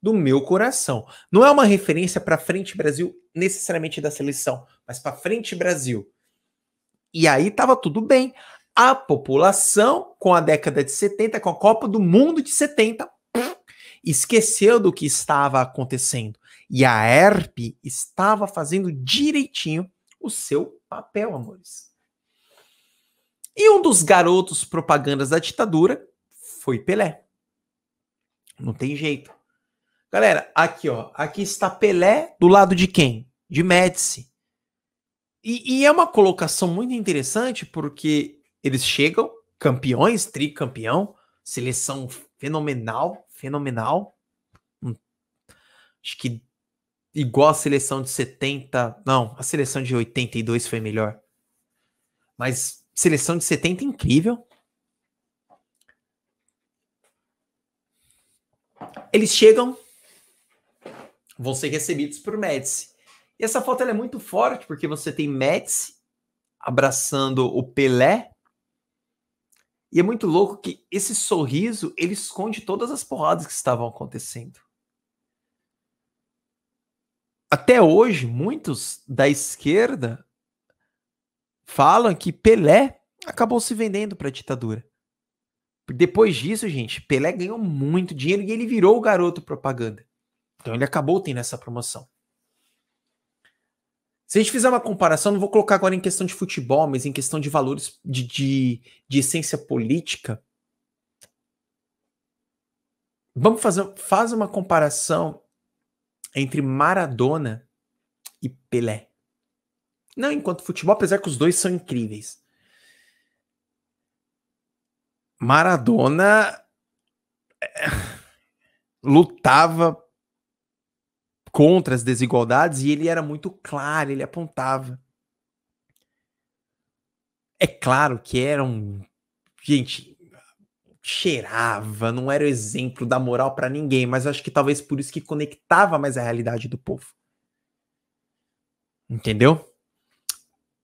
do meu coração. Não é uma referência pra frente Brasil necessariamente da seleção, mas pra frente Brasil. E aí tava tudo bem. A população, com a década de 70, com a Copa do Mundo de 70, esqueceu do que estava acontecendo. E a Aerp estava fazendo direitinho o seu papel, amores. E um dos garotos propagandas da ditadura foi Pelé. Não tem jeito. Galera, aqui, ó. Aqui está Pelé do lado de quem? De Médici. E é uma colocação muito interessante porque eles chegam, campeões, tricampeão, seleção fenomenal. Acho que igual a seleção de 70, não, a seleção de 82 foi melhor. Mas seleção de 70 incrível. Eles chegam, vão ser recebidos por Médici. E essa foto ela é muito forte porque você tem Médici abraçando o Pelé. E é muito louco que esse sorriso, ele esconde todas as porradas que estavam acontecendo. Até hoje, muitos da esquerda falam que Pelé acabou se vendendo para a ditadura. Depois disso, gente, Pelé ganhou muito dinheiro e ele virou o garoto propaganda. Então ele acabou tendo essa promoção. Se a gente fizer uma comparação, não vou colocar agora em questão de futebol, mas em questão de valores de essência política, vamos fazer uma comparação entre Maradona e Pelé. Não enquanto futebol, apesar que os dois são incríveis. Maradona lutava contra as desigualdades e ele era muito claro, ele apontava. É claro que era gente, cheirava, não era o exemplo da moral para ninguém, mas acho que talvez por isso que conectava mais a realidade do povo. Entendeu?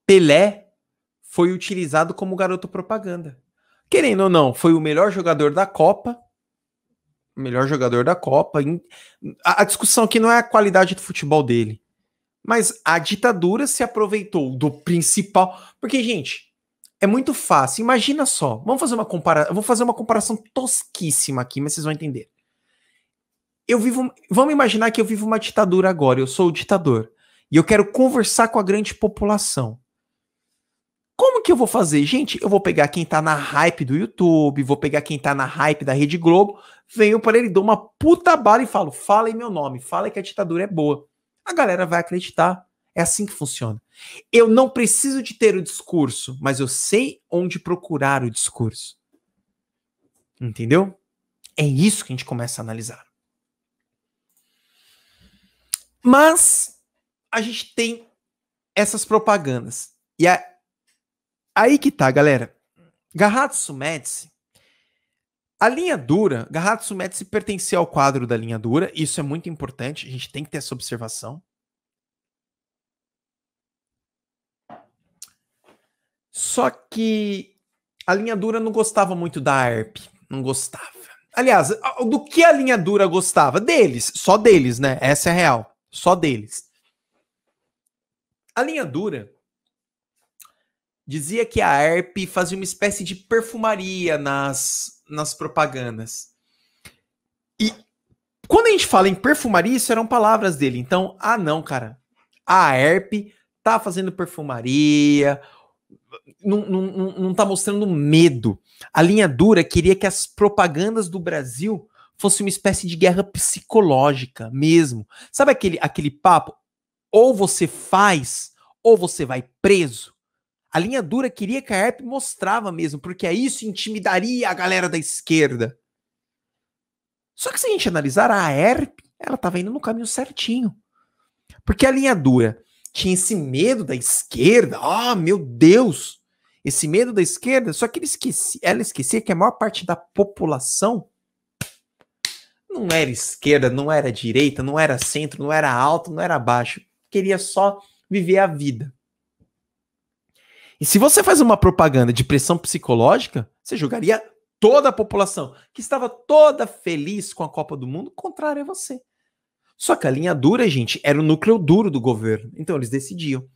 Pelé foi utilizado como garoto propaganda. Querendo ou não, foi o melhor jogador da Copa. A discussão aqui não é a qualidade do futebol dele, mas a ditadura se aproveitou do principal. Porque, gente, é muito fácil. Imagina só. Vamos fazer uma comparação. Vou fazer uma comparação tosquíssima aqui, mas vocês vão entender. Vamos imaginar que eu vivo uma ditadura agora. Eu sou o ditador. E eu quero conversar com a grande população. Como que eu vou fazer? Gente, eu vou pegar quem tá na hype do YouTube, vou pegar quem tá na hype da Rede Globo, venho para ele, dou uma puta bala e falo, fala aí meu nome, fala aí que a ditadura é boa. A galera vai acreditar. É assim que funciona. Eu não preciso de ter o discurso, mas eu sei onde procurar o discurso. Entendeu? É isso que a gente começa a analisar. Mas a gente tem essas propagandas. E aí que tá, galera. Garratsu Médici, a linha dura, Garratsu Médici pertencia ao quadro da linha dura, isso é muito importante, a gente tem que ter essa observação. Só que a linha dura não gostava muito da Aerp, não gostava. Aliás, do que a linha dura gostava? Deles, só deles, né? Essa é a real, só deles. A linha dura dizia que a ERP fazia uma espécie de perfumaria nas propagandas. E quando a gente fala em perfumaria, isso eram palavras dele. Então, não, cara. A ERP tá fazendo perfumaria, não tá mostrando medo. A linha dura queria que as propagandas do Brasil fossem uma espécie de guerra psicológica mesmo. Sabe aquele papo? Ou você faz, ou você vai preso. A linha dura queria que a ERP mostrava mesmo, porque isso intimidaria a galera da esquerda. Só que se a gente analisar, a ERP, ela estava indo no caminho certinho. Porque a linha dura tinha esse medo da esquerda, meu Deus, esse medo da esquerda, só que ela esquecia que a maior parte da população não era esquerda, não era direita, não era centro, não era alto, não era baixo. Queria só viver a vida. E se você faz uma propaganda de pressão psicológica, você julgaria toda a população, que estava toda feliz com a Copa do Mundo, contrário a você. Só que a linha dura, gente, era o núcleo duro do governo. Então eles decidiam.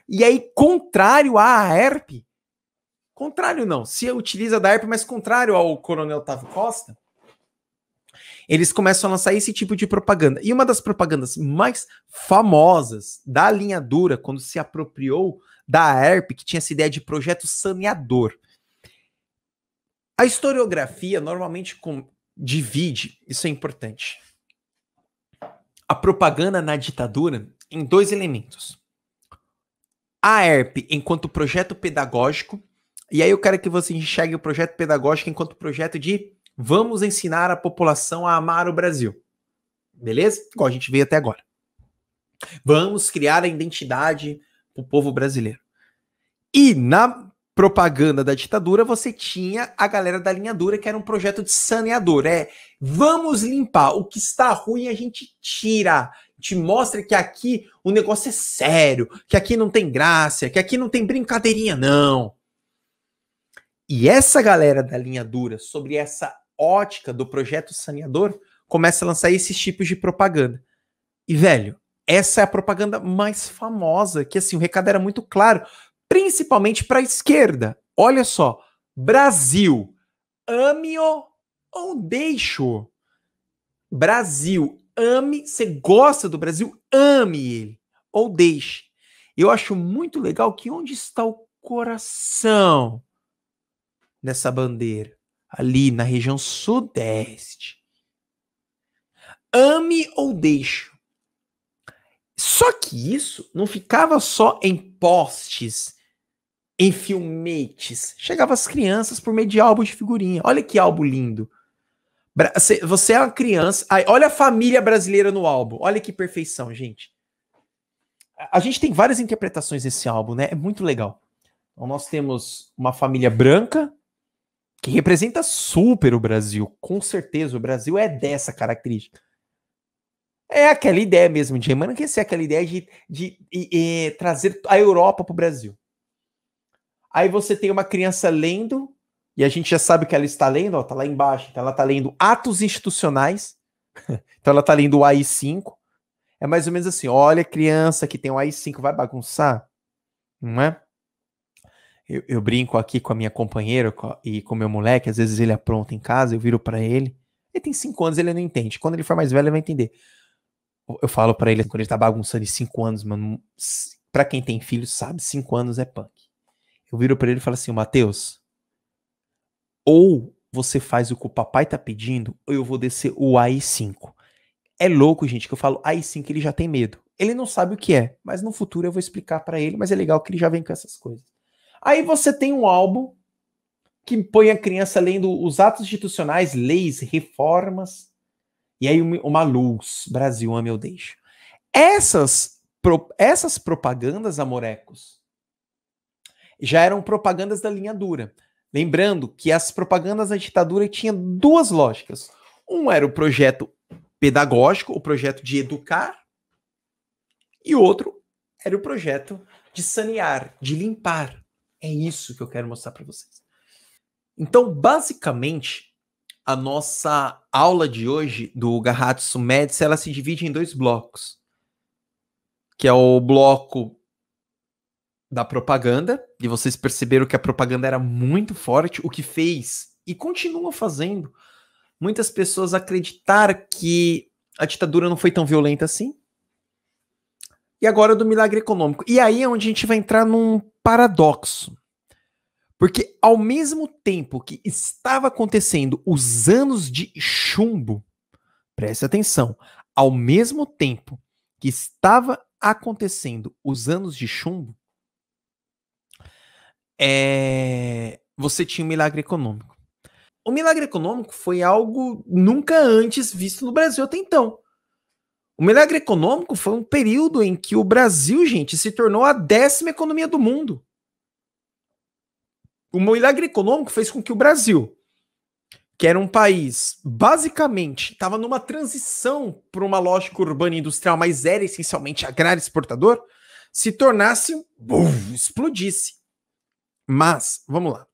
E aí, contrário à ERP, contrário não, se utiliza da ERP, mas contrário ao Coronel Otávio Costa, eles começam a lançar esse tipo de propaganda. E uma das propagandas mais famosas da linha dura, quando se apropriou da ERP, que tinha essa ideia de projeto saneador. A historiografia normalmente divide, isso é importante, a propaganda na ditadura em dois elementos. A ERP enquanto projeto pedagógico, e aí eu quero que você enxergue o projeto pedagógico enquanto projeto de vamos ensinar a população a amar o Brasil. Beleza? Igual a gente veio até agora. Vamos criar a identidade para o povo brasileiro. E na propaganda da ditadura, você tinha a galera da linha dura, que era um projeto de saneador. Vamos limpar. O que está ruim a gente tira. Te mostra que aqui o negócio é sério, que aqui não tem graça, que aqui não tem brincadeirinha, não. E essa galera da linha dura, sobre essa ótica do projeto saneador, começa a lançar esses tipos de propaganda. E, velho, essa é a propaganda mais famosa, que assim, o recado era muito claro, principalmente para a esquerda. Olha só, Brasil, ame-o ou deixe-o. Brasil, ame, você gosta do Brasil, ame ele, ou deixe. Eu acho muito legal que onde está o coração dessa bandeira? Ali na região sudeste. Ame ou deixe. Só que isso não ficava só em posts, em filmetes. Chegava às crianças por meio de álbum de figurinha. Olha que álbum lindo. Você é uma criança. Olha a família brasileira no álbum. Olha que perfeição, gente. A gente tem várias interpretações desse álbum, né? É muito legal. Então, nós temos uma família branca, que representa super o Brasil. Com certeza, o Brasil é dessa característica. É aquela ideia mesmo de enriquecer, aquela ideia de trazer a Europa para o Brasil. Aí você tem uma criança lendo, e a gente já sabe o que ela está lendo, ó, tá lá embaixo. Então ela está lendo Atos Institucionais. Então ela está lendo o AI-5. É mais ou menos assim, olha, criança que tem o AI-5, vai bagunçar? Não é? Eu brinco aqui com a minha companheira e com o meu moleque, às vezes ele apronta em casa, eu viro para ele. Ele tem 5 anos, ele não entende. Quando ele for mais velho, ele vai entender. Eu falo para ele, quando ele tá bagunçando em 5 anos, mano, pra quem tem filho sabe, 5 anos é punk. Eu viro para ele e falo assim, Matheus, ou você faz o que o papai tá pedindo, ou eu vou descer o AI-5. É louco, gente, que eu falo AI-5, ele já tem medo. Ele não sabe o que é, mas no futuro eu vou explicar para ele, mas é legal que ele já vem com essas coisas. Aí você tem um álbum que põe a criança lendo os atos institucionais, leis, reformas, e aí uma luz, Brasil, ame ou deixe. Essas propagandas, amorecos, já eram propagandas da linha dura. Lembrando que as propagandas da ditadura tinham duas lógicas. Um era o projeto pedagógico, o projeto de educar, e outro era o projeto de sanear, de limpar. É isso que eu quero mostrar para vocês. Então, basicamente, a nossa aula de hoje do Garratsu Médici, ela se divide em 2 blocos. Que é o bloco da propaganda, e vocês perceberam que a propaganda era muito forte, o que fez, e continua fazendo, muitas pessoas acreditar que a ditadura não foi tão violenta assim. E agora do milagre econômico. E aí é onde a gente vai entrar num paradoxo. Porque ao mesmo tempo que estava acontecendo os anos de chumbo, preste atenção, ao mesmo tempo que estava acontecendo os anos de chumbo, você tinha um milagre econômico. O milagre econômico foi algo nunca antes visto no Brasil até então. O milagre econômico foi um período em que o Brasil, gente, se tornou a 10ª economia do mundo. O milagre econômico fez com que o Brasil, que era um país, basicamente, estava numa transição para uma lógica urbana e industrial, mas era essencialmente agrário exportador, se tornasse, explodisse. Mas, vamos lá.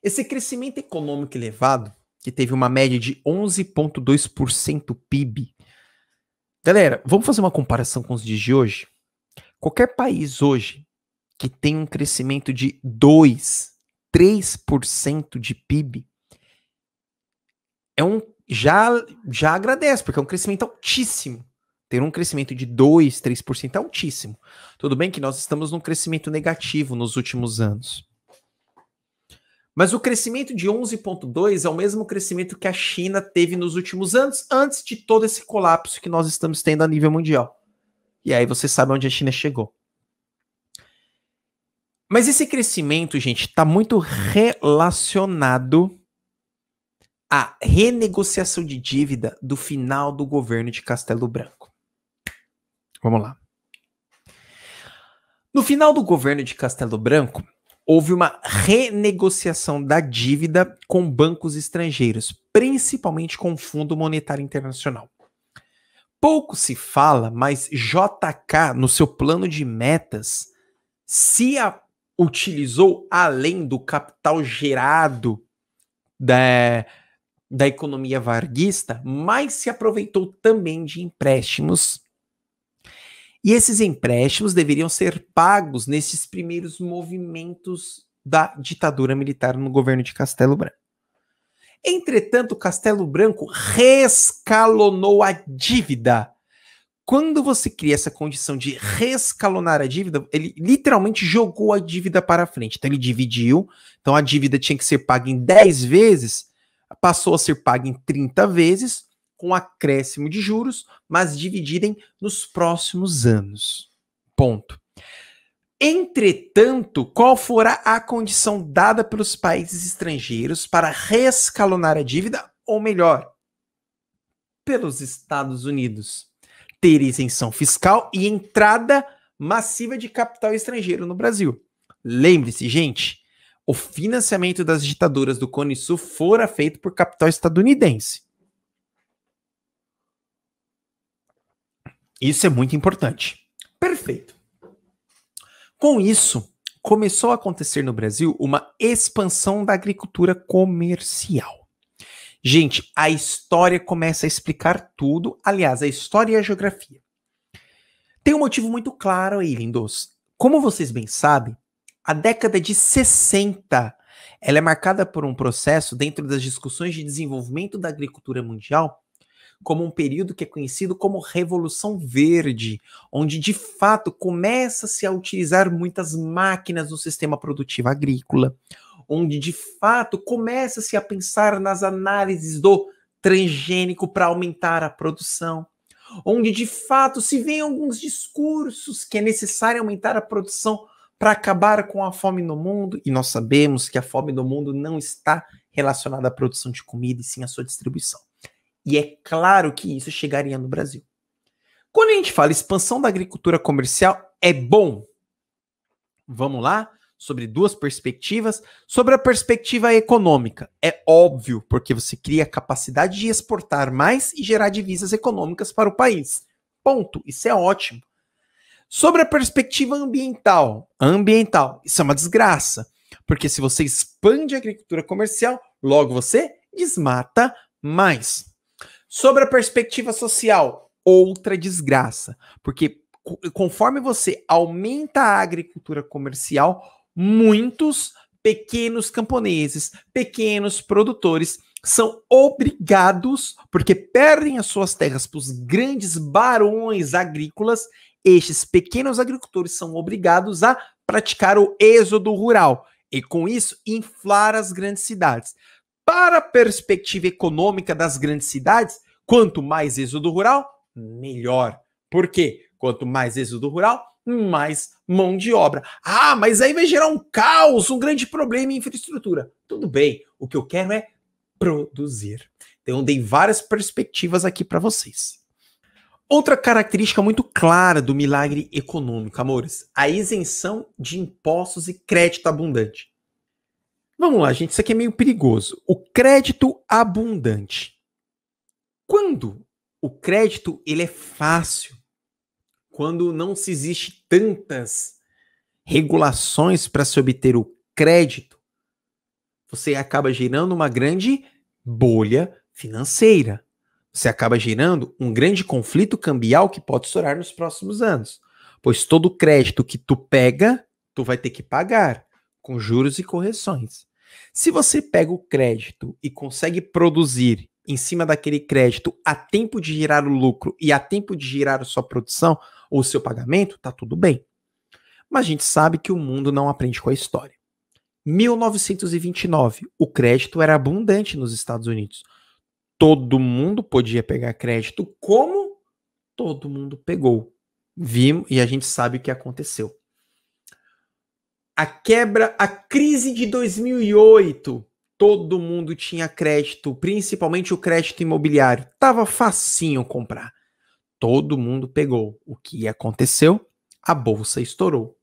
Esse crescimento econômico elevado, que teve uma média de 11,2% PIB. Galera, vamos fazer uma comparação com os dias de hoje? Qualquer país hoje que tem um crescimento de 2, 3% de PIB, já agradece, porque é um crescimento altíssimo. Ter um crescimento de 2, 3% é altíssimo. Tudo bem que nós estamos num crescimento negativo nos últimos anos. Mas o crescimento de 11,2 é o mesmo crescimento que a China teve nos últimos anos, antes de todo esse colapso que nós estamos tendo a nível mundial. E aí você sabe onde a China chegou. Mas esse crescimento, gente, está muito relacionado à renegociação de dívida do final do governo de Castelo Branco. Vamos lá. No final do governo de Castelo Branco, houve uma renegociação da dívida com bancos estrangeiros, principalmente com o Fundo Monetário Internacional. Pouco se fala, mas JK, no seu plano de metas, se utilizou além do capital gerado da economia varguista, mas se aproveitou também de empréstimos. E esses empréstimos deveriam ser pagos nesses primeiros movimentos da ditadura militar no governo de Castelo Branco. Entretanto, Castelo Branco rescalonou a dívida. Quando você cria essa condição de rescalonar a dívida, ele literalmente jogou a dívida para frente. Então ele dividiu, então a dívida tinha que ser paga em 10 vezes, passou a ser paga em 30 vezes, com acréscimo de juros, mas dividida nos próximos anos. Ponto. Entretanto, qual fora a condição dada pelos países estrangeiros para rescalonar a dívida, ou melhor, pelos Estados Unidos? Ter isenção fiscal e entrada massiva de capital estrangeiro no Brasil. Lembre-se, gente, o financiamento das ditaduras do Cone Sul fora feito por capital estadunidense. Isso é muito importante. Perfeito. Com isso, começou a acontecer no Brasil uma expansão da agricultura comercial. Gente, a história começa a explicar tudo. Aliás, a história e a geografia. Tem um motivo muito claro aí, lindos. Como vocês bem sabem, a década de 60 ela é marcada por um processo dentro das discussões de desenvolvimento da agricultura mundial como um período que é conhecido como Revolução Verde, onde de fato começa-se a utilizar muitas máquinas no sistema produtivo agrícola, onde de fato começa-se a pensar nas análises do transgênico para aumentar a produção, onde de fato se vê alguns discursos que é necessário aumentar a produção para acabar com a fome no mundo, e nós sabemos que a fome no mundo não está relacionada à produção de comida, e sim à sua distribuição. E é claro que isso chegaria no Brasil. Quando a gente fala expansão da agricultura comercial, é bom. Vamos lá? Sobre duas perspectivas. Sobre a perspectiva econômica, é óbvio, porque você cria a capacidade de exportar mais e gerar divisas econômicas para o país. Ponto. Isso é ótimo. Sobre a perspectiva ambiental, isso é uma desgraça. Porque se você expande a agricultura comercial, logo você desmata mais. Sobre a perspectiva social, outra desgraça, porque conforme você aumenta a agricultura comercial, muitos pequenos camponeses, pequenos produtores são obrigados, porque perdem as suas terras para os grandes barões agrícolas, estes pequenos agricultores são obrigados a praticar o êxodo rural e, com isso, inflar as grandes cidades. Para a perspectiva econômica das grandes cidades, quanto mais êxodo rural, melhor. Por quê? Quanto mais êxodo rural, mais mão de obra. Ah, mas aí vai gerar um caos, um grande problema em infraestrutura. Tudo bem, o que eu quero é produzir. Então, eu dei várias perspectivas aqui para vocês. Outra característica muito clara do milagre econômico, amores, a isenção de impostos e crédito abundante. Vamos lá, gente, isso aqui é meio perigoso. O crédito abundante. Quando o crédito ele é fácil, quando não se existe tantas regulações para se obter o crédito, você acaba gerando uma grande bolha financeira. Você acaba gerando um grande conflito cambial que pode estourar nos próximos anos. Pois todo crédito que tu pega, tu vai ter que pagar, com juros e correções. Se você pega o crédito e consegue produzir em cima daquele crédito a tempo de gerar o lucro e a tempo de gerar a sua produção ou o seu pagamento, tá tudo bem. Mas a gente sabe que o mundo não aprende com a história. 1929, o crédito era abundante nos Estados Unidos. Todo mundo podia pegar crédito, como todo mundo pegou. Vimos e a gente sabe o que aconteceu. A crise de 2008, todo mundo tinha crédito, principalmente o crédito imobiliário. Tava facinho comprar. Todo mundo pegou. O que aconteceu? A bolsa estourou.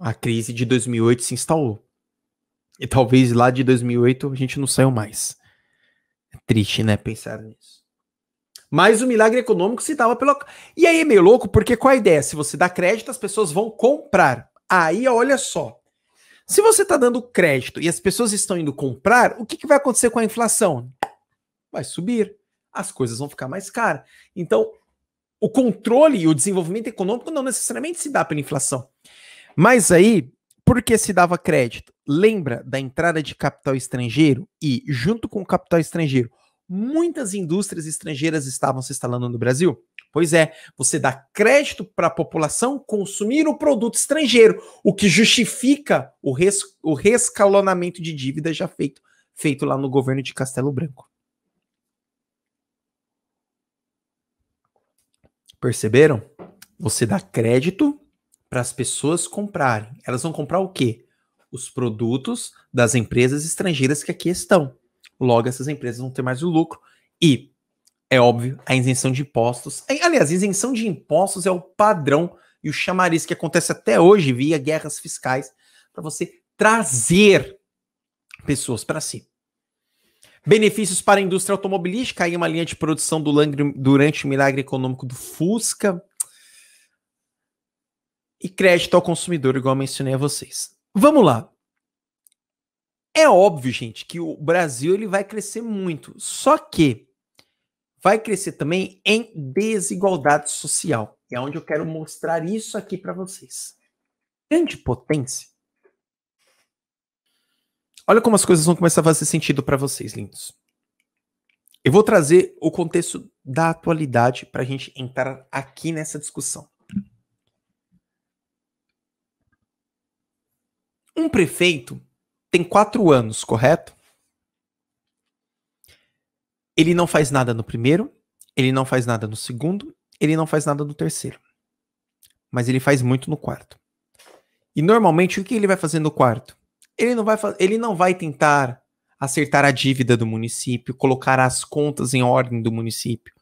A crise de 2008 se instalou. E talvez lá de 2008 a gente não saiu mais. É triste, né, pensar nisso. Mas o milagre econômico se dava pelo... E aí é meio louco, porque qual a ideia? Se você dá crédito, as pessoas vão comprar. Aí, olha só. Se você está dando crédito e as pessoas estão indo comprar, o que vai acontecer com a inflação? Vai subir. As coisas vão ficar mais caras. Então, o controle e o desenvolvimento econômico não necessariamente se dá pela inflação. Mas aí, por que se dava crédito? Lembra da entrada de capital estrangeiro? E, junto com o capital estrangeiro, muitas indústrias estrangeiras estavam se instalando no Brasil? Pois é, você dá crédito para a população consumir o produto estrangeiro, o que justifica o rescalonamento de dívida já feito lá no governo de Castelo Branco. Perceberam? Você dá crédito para as pessoas comprarem. Elas vão comprar o quê? Os produtos das empresas estrangeiras que aqui estão. Logo, essas empresas vão ter mais o lucro e, é óbvio, a isenção de impostos. Aliás, a isenção de impostos é o padrão e o chamariz que acontece até hoje via guerras fiscais para você trazer pessoas para si. Benefícios para a indústria automobilística, aí uma linha de produção durante o milagre econômico do Fusca. E crédito ao consumidor, igual eu mencionei a vocês. Vamos lá. É óbvio, gente, que o Brasil ele vai crescer muito. Só que vai crescer também em desigualdade social. É onde eu quero mostrar isso aqui para vocês. Grande potência. Olha como as coisas vão começar a fazer sentido para vocês, lindos. Eu vou trazer o contexto da atualidade para a gente entrar aqui nessa discussão. Um prefeito tem 4 anos, correto? Ele não faz nada no primeiro, ele não faz nada no segundo, ele não faz nada no terceiro. Mas ele faz muito no quarto. E normalmente o que ele vai fazer no quarto? Ele não vai tentar acertar a dívida do município, colocar as contas em ordem do município.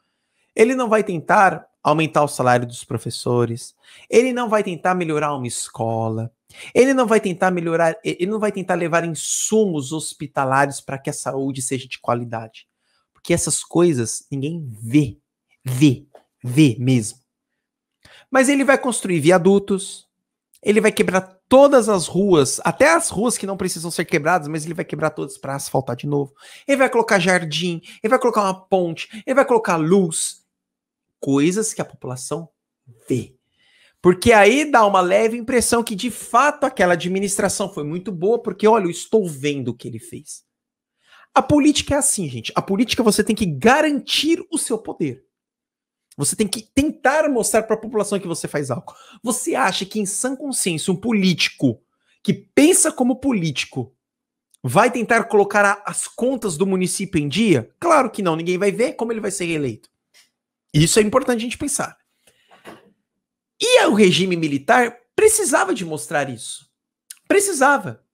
Ele não vai tentar aumentar o salário dos professores. Ele não vai tentar melhorar uma escola. Ele não vai tentar levar insumos hospitalares para que a saúde seja de qualidade. Porque essas coisas ninguém vê mesmo. Mas ele vai construir viadutos, ele vai quebrar todas as ruas, até as ruas que não precisam ser quebradas, mas ele vai quebrar todas para asfaltar de novo. Ele vai colocar jardim, ele vai colocar uma ponte, ele vai colocar luz. Coisas que a população vê. Porque aí dá uma leve impressão que, de fato, aquela administração foi muito boa, porque, olha, eu estou vendo o que ele fez. A política é assim, gente. A política você tem que garantir o seu poder. Você tem que tentar mostrar para a população que você faz algo. Você acha que, em sã consciência, um político que pensa como político vai tentar colocar as contas do município em dia? Claro que não. Ninguém vai ver como ele vai ser reeleito. Isso é importante a gente pensar. E o regime militar precisava de mostrar isso. Precisava.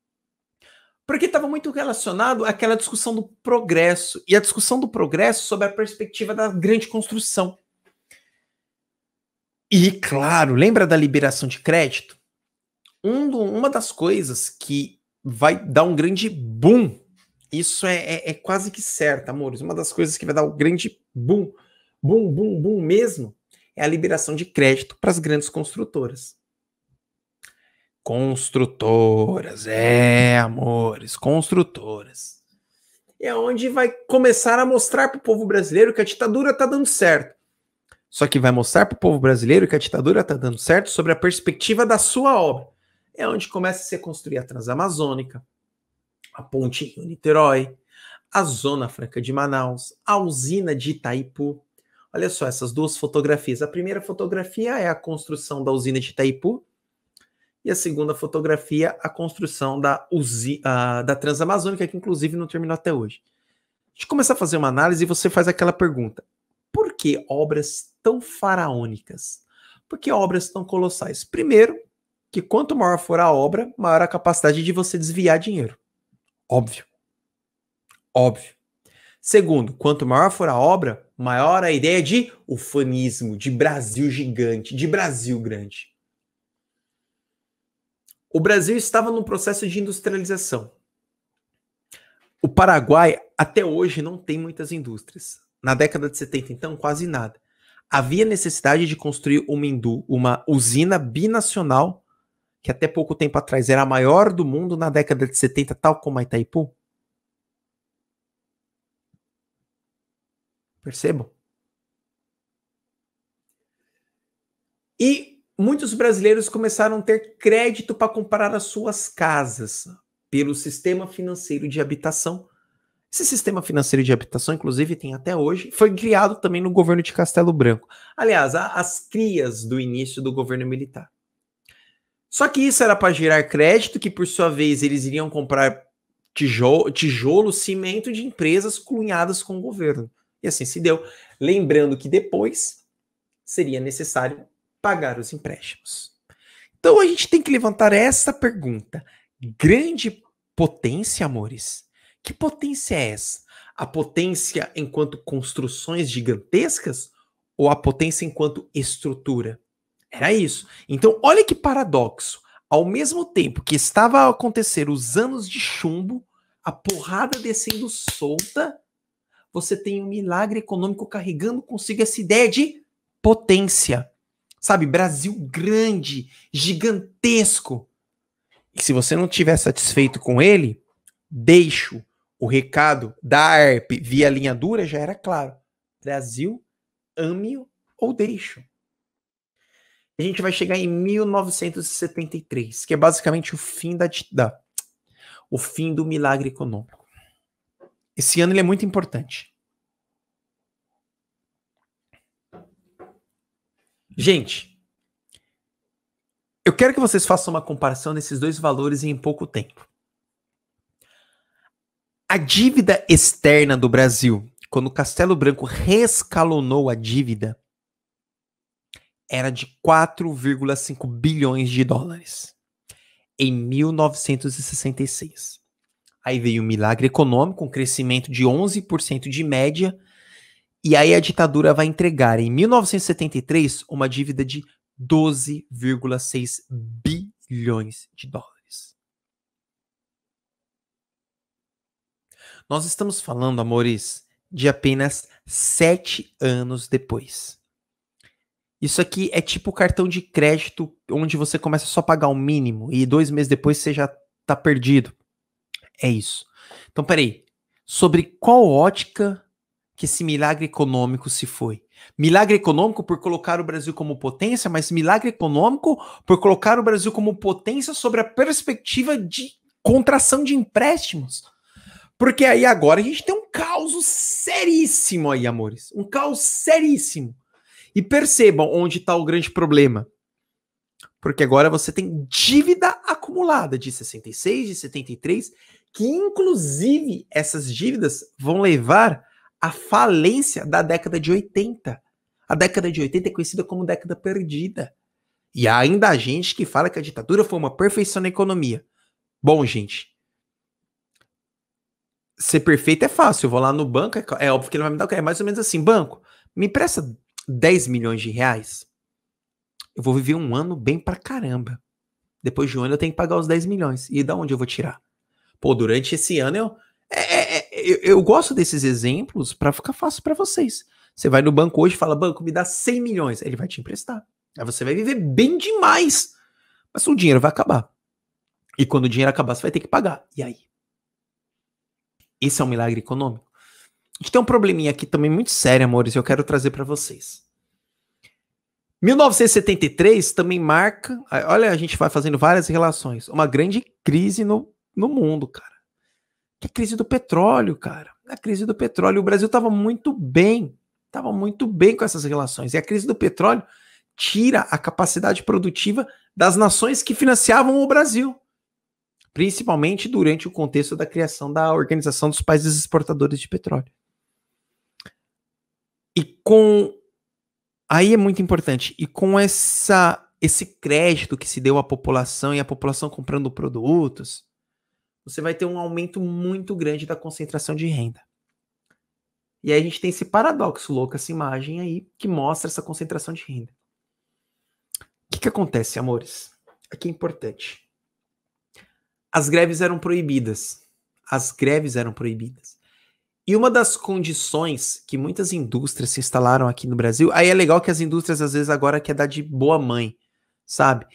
Porque estava muito relacionado àquela discussão do progresso. E a discussão do progresso sob a perspectiva da grande construção. E, claro, lembra da liberação de crédito? Uma das coisas que vai dar um grande boom, isso é quase que certo, amores, uma das coisas que vai dar um grande boom mesmo, é a liberação de crédito para as grandes construtoras. Construtoras, amores, construtoras. É onde vai começar a mostrar para o povo brasileiro que a ditadura está dando certo. Só que vai mostrar para o povo brasileiro que a ditadura está dando certo sobre a perspectiva da sua obra. É onde começa a ser construída a Transamazônica, a Ponte Rio-Niterói, a Zona Franca de Manaus, a usina de Itaipu. Olha só essas duas fotografias. A primeira fotografia é a construção da usina de Itaipu e a segunda fotografia, a construção da Transamazônica, que inclusive não terminou até hoje. A gente começa a fazer uma análise e você faz aquela pergunta. Por que obras tão faraônicas? Por que obras tão colossais? Primeiro, que quanto maior for a obra, maior a capacidade de você desviar dinheiro. Óbvio. Óbvio. Segundo, quanto maior for a obra, maior a ideia de ufanismo, de Brasil gigante, de Brasil grande. O Brasil estava num processo de industrialização. O Paraguai, até hoje, não tem muitas indústrias. Na década de 70, então, quase nada. Havia necessidade de construir uma usina binacional, que até pouco tempo atrás era a maior do mundo na década de 70, tal como a Itaipu. Percebam? E muitos brasileiros começaram a ter crédito para comprar as suas casas pelo sistema financeiro de habitação. Esse sistema financeiro de habitação, inclusive, tem até hoje, foi criado também no governo de Castelo Branco. Aliás, as crias do início do governo militar. Só que isso era para gerar crédito, que por sua vez eles iriam comprar tijolo, cimento de empresas cunhadas com o governo. E assim se deu. Lembrando que depois seria necessário pagar os empréstimos. Então a gente tem que levantar essa pergunta. Grande potência, amores? Que potência é essa? A potência enquanto construções gigantescas ou a potência enquanto estrutura? Era isso. Então, olha que paradoxo. Ao mesmo tempo que estava a acontecer os anos de chumbo, a porrada descendo solta, você tem um milagre econômico carregando consigo essa ideia de potência. Sabe, Brasil grande, gigantesco. E se você não estiver satisfeito com ele, deixo o recado da ARP via linha dura, já era claro. Brasil, ame-o ou deixo. A gente vai chegar em 1973, que é basicamente o fim o fim do milagre econômico. Esse ano ele é muito importante. Gente, eu quero que vocês façam uma comparação desses dois valores em pouco tempo. A dívida externa do Brasil, quando o Castelo Branco rescalonou a dívida, era de 4,5 bilhões de dólares em 1966. Aí veio o milagre econômico, um crescimento de 11% de média, e aí a ditadura vai entregar em 1973 uma dívida de 12,6 bilhões de dólares. Nós estamos falando, amores, de apenas 7 anos depois. Isso aqui é tipo cartão de crédito onde você começa só a pagar o mínimo e 2 meses depois você já tá perdido. É isso. Então, peraí. Sobre qual ótica que esse milagre econômico se foi. Milagre econômico por colocar o Brasil como potência, mas milagre econômico por colocar o Brasil como potência sobre a perspectiva de contração de empréstimos. Porque aí agora a gente tem um caos seríssimo aí, amores. Um caos seríssimo. E percebam onde está o grande problema. Porque agora você tem dívida acumulada de 66, de 73, que inclusive essas dívidas vão levar à falência da década de 80. A década de 80 é conhecida como década perdida. E há ainda gente que fala que a ditadura foi uma perfeição na economia. Bom, gente, ser perfeito é fácil. Eu vou lá no banco, é óbvio que ele vai me dar o que? É mais ou menos assim, banco, me empresta 10 milhões de reais. Eu vou viver um ano bem pra caramba. Depois de um ano eu tenho que pagar os 10 milhões. E da onde eu vou tirar? Pô, durante esse ano eu gosto desses exemplos para ficar fácil para vocês. Você vai no banco hoje e fala, banco, me dá 100 milhões. Ele vai te emprestar. Aí você vai viver bem demais. Mas o dinheiro vai acabar. E quando o dinheiro acabar, você vai ter que pagar. E aí? Esse é um milagre econômico? A gente tem um probleminha aqui também muito sério, amores, e eu quero trazer para vocês. 1973 também marca, olha, a gente vai fazendo várias relações, uma grande crise no mundo, cara. Que é a crise do petróleo, cara. A crise do petróleo. O Brasil estava muito bem com essas relações. E a crise do petróleo tira a capacidade produtiva das nações que financiavam o Brasil. Principalmente durante o contexto da criação da Organização dos Países Exportadores de Petróleo. E com... Aí é muito importante. E com esse crédito que se deu à população e a população comprando produtos, você vai ter um aumento muito grande da concentração de renda. E aí a gente tem esse paradoxo louco, essa imagem aí, que mostra essa concentração de renda. O que acontece, amores? Aqui é importante. As greves eram proibidas. E uma das condições que muitas indústrias se instalaram aqui no Brasil, aí é legal que as indústrias às vezes agora quer dar de boa mãe, sabe?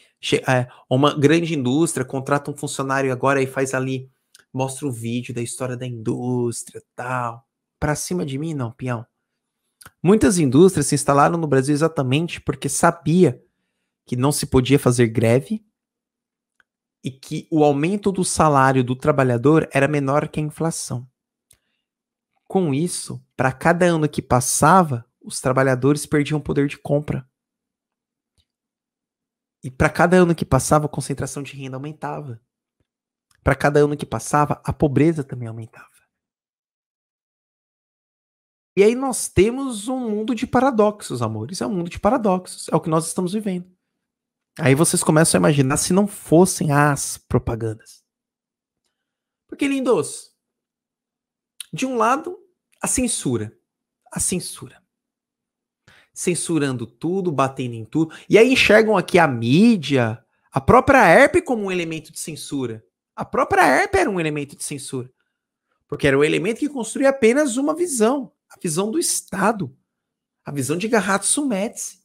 Uma grande indústria contrata um funcionário agora e faz ali, mostra um vídeo da história da indústria, tal. Pra cima de mim, não, peão. Muitas indústrias se instalaram no Brasil exatamente porque sabia que não se podia fazer greve e que o aumento do salário do trabalhador era menor que a inflação. Com isso, para cada ano que passava, os trabalhadores perdiam poder de compra. E para cada ano que passava, a concentração de renda aumentava. Para cada ano que passava, a pobreza também aumentava. E aí nós temos um mundo de paradoxos, amores. É um mundo de paradoxos. É o que nós estamos vivendo. Aí vocês começam a imaginar se não fossem as propagandas. Porque, lindos, de um lado, a censura. A censura. Censurando tudo, batendo em tudo. E aí enxergam aqui a mídia, a própria ERP como um elemento de censura. A própria ERP era um elemento de censura. Porque era o elemento que construía apenas uma visão. A visão do Estado. A visão de Garratzo Médici.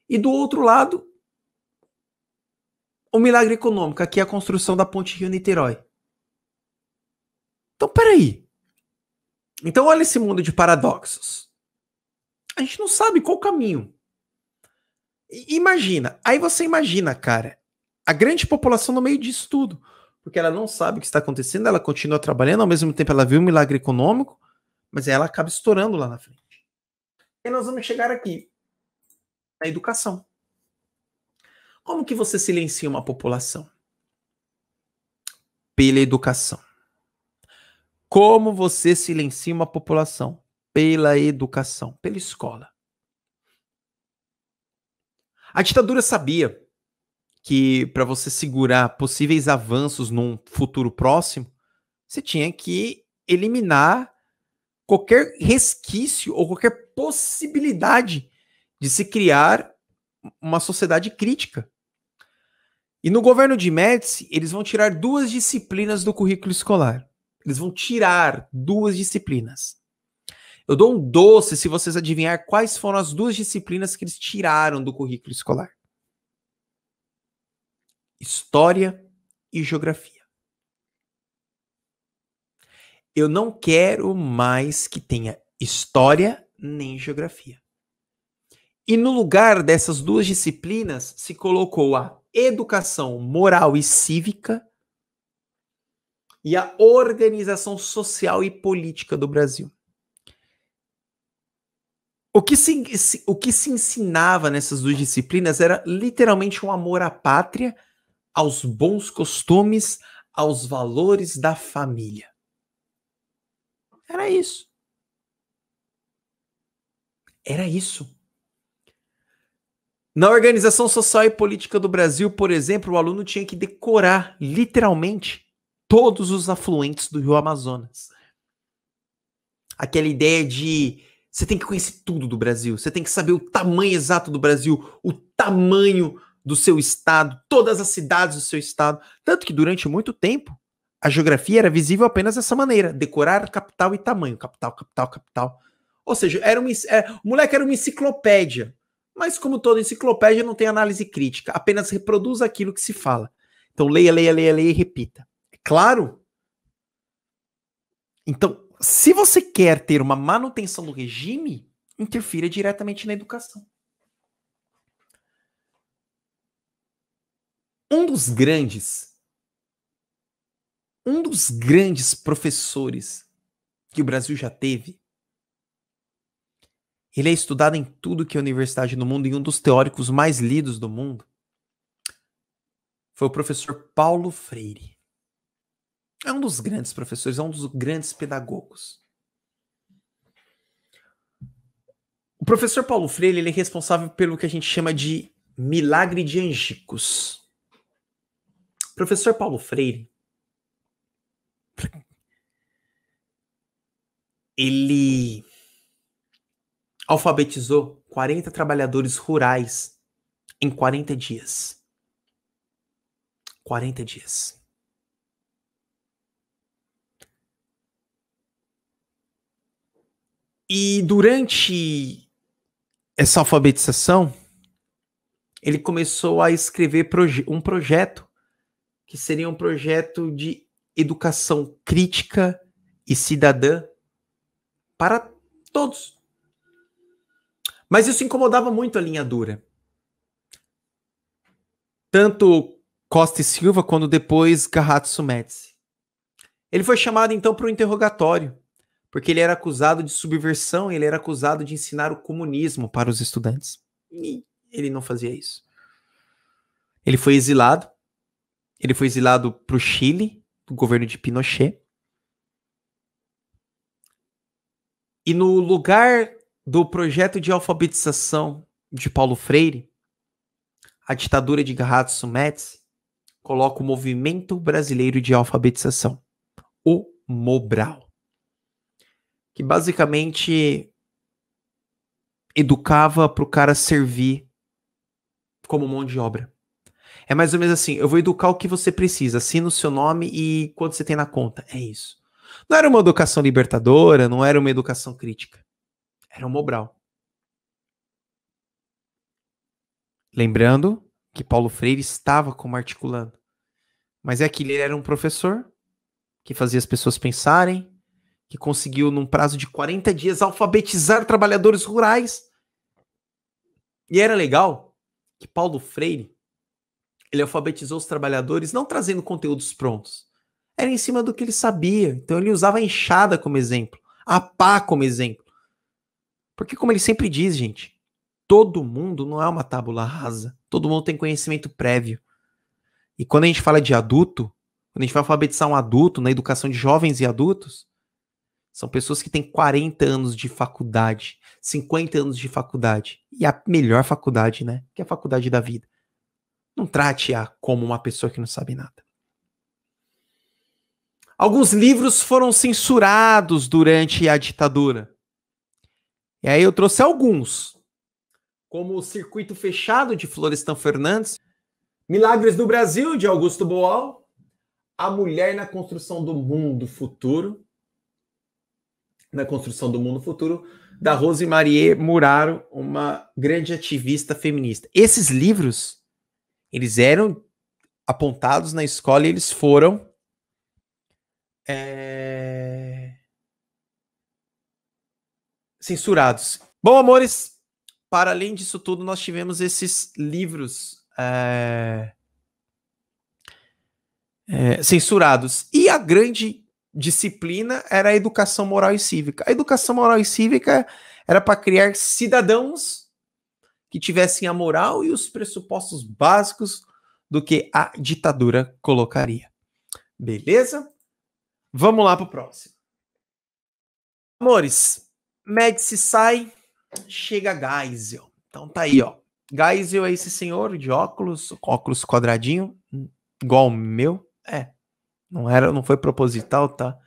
E do outro lado, o milagre econômico. Aqui é a construção da ponte Rio-Niterói. Então, peraí. Então, olha esse mundo de paradoxos. A gente não sabe qual o caminho. Imagina. Aí você imagina, cara, a grande população no meio disso tudo. Porque ela não sabe o que está acontecendo, ela continua trabalhando, ao mesmo tempo ela viu um milagre econômico, mas ela acaba estourando lá na frente. E nós vamos chegar aqui, na educação. Como que você silencia uma população? Pela educação. Como você silencia uma população? Pela educação, pela escola. A ditadura sabia que para você segurar possíveis avanços num futuro próximo, você tinha que eliminar qualquer resquício ou qualquer possibilidade de se criar uma sociedade crítica. E no governo de Médici, eles vão tirar 2 disciplinas do currículo escolar. Eles vão tirar 2 disciplinas. Eu dou um doce se vocês adivinhar quais foram as 2 disciplinas que eles tiraram do currículo escolar. História e geografia. Eu não quero mais que tenha história nem geografia. E no lugar dessas duas disciplinas se colocou a educação moral e cívica e a organização social e política do Brasil. O que se ensinava nessas duas disciplinas era literalmente um amor à pátria, aos bons costumes, aos valores da família. Era isso. Era isso. Na organização social e política do Brasil, por exemplo, o aluno tinha que decorar, literalmente, todos os afluentes do Rio Amazonas. Aquela ideia de você tem que conhecer tudo do Brasil, você tem que saber o tamanho exato do Brasil, o tamanho do seu estado, todas as cidades do seu estado. Tanto que durante muito tempo, a geografia era visível apenas dessa maneira, decorar capital e tamanho, capital, capital, capital. Ou seja, o moleque era uma enciclopédia. Mas como toda enciclopédia não tem análise crítica, apenas reproduz aquilo que se fala. Então leia, leia, leia, leia e repita. É claro? Então, se você quer ter uma manutenção do regime, interfira diretamente na educação. Um dos grandes professores que o Brasil já teve, ele é estudado em tudo que é universidade no mundo e um dos teóricos mais lidos do mundo foi o professor Paulo Freire. É um dos grandes professores, é um dos grandes pedagogos. O professor Paulo Freire ele é responsável pelo que a gente chama de milagre de Angicos. O professor Paulo Freire, ele alfabetizou 40 trabalhadores rurais em 40 dias. 40 dias. E durante essa alfabetização, ele começou a escrever um projeto que seria um projeto de educação crítica e cidadã para todos. Mas isso incomodava muito a linha dura. Tanto Costa e Silva, quanto depois Garratzo Médici. Ele foi chamado então para o interrogatório, porque ele era acusado de subversão, ele era acusado de ensinar o comunismo para os estudantes. E ele não fazia isso. Ele foi exilado para o Chile, do governo de Pinochet. E no lugar do projeto de alfabetização de Paulo Freire, a ditadura de Garratzo Médici coloca o Movimento Brasileiro de Alfabetização, o Mobral, que basicamente educava para o cara servir como mão de obra. É mais ou menos assim, eu vou educar o que você precisa, assina o seu nome e quanto você tem na conta. É isso. Não era uma educação libertadora, não era uma educação crítica. Era um Mobral. Lembrando que Paulo Freire estava como articulando. Mas é que ele era um professor que fazia as pessoas pensarem, que conseguiu, num prazo de 40 dias, alfabetizar trabalhadores rurais. E era legal que Paulo Freire, ele alfabetizou os trabalhadores não trazendo conteúdos prontos. Era em cima do que ele sabia. Então ele usava a enxada como exemplo, a pá como exemplo. Porque como ele sempre diz, gente, todo mundo não é uma tábula rasa. Todo mundo tem conhecimento prévio. E quando a gente fala de adulto, quando a gente vai alfabetizar um adulto na educação de jovens e adultos, são pessoas que têm 40 anos de faculdade, 50 anos de faculdade. E a melhor faculdade, né? Que é a faculdade da vida. Não trate-a como uma pessoa que não sabe nada. Alguns livros foram censurados durante a ditadura. E aí eu trouxe alguns, como O Circuito Fechado, de Florestan Fernandes, Milagres do Brasil, de Augusto Boal, A Mulher na Construção do Mundo Futuro, da Rose Marie Muraro, uma grande ativista feminista. Esses livros, eles eram apontados na escola e eles foram censurados. Bom, amores, para além disso tudo, nós tivemos esses livros censurados. E a grande disciplina era a educação moral e cívica. A educação moral e cívica era para criar cidadãos que tivessem a moral e os pressupostos básicos do que a ditadura colocaria. Beleza? Vamos lá para o próximo. Amores, Médici sai, chega Geisel. Então tá aí, ó. Geisel é esse senhor de óculos quadradinho, igual o meu. Não foi proposital, tá?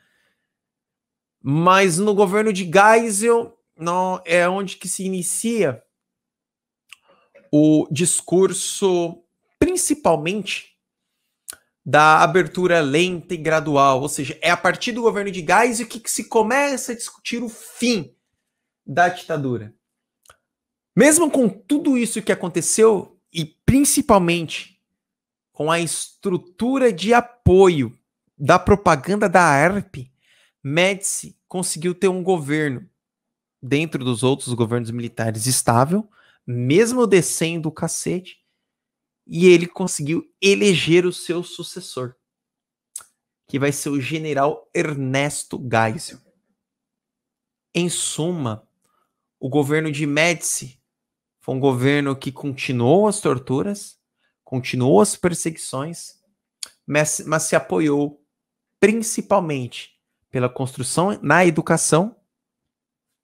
Mas no governo de Geisel não, é onde que se inicia o discurso, principalmente da abertura lenta e gradual, ou seja, é a partir do governo de Geisel que se começa a discutir o fim da ditadura. Mesmo com tudo isso que aconteceu, e principalmente com a estrutura de apoio da propaganda da ARP, Médici conseguiu ter um governo, dentro dos outros governos militares, estável, mesmo descendo o cacete, e ele conseguiu eleger o seu sucessor, que vai ser o general Ernesto Geisel. Em suma, o governo de Médici foi um governo que continuou as torturas, continuou as perseguições, mas se apoiou principalmente pela construção na educação,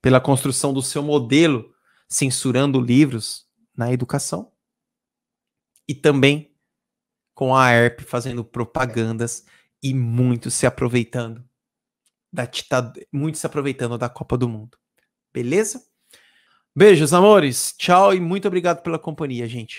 pela construção do seu modelo, censurando livros na educação, e também com a AERP fazendo propagandas e muito se aproveitando da Copa do Mundo. Beleza? Beijos, amores. Tchau e muito obrigado pela companhia, gente.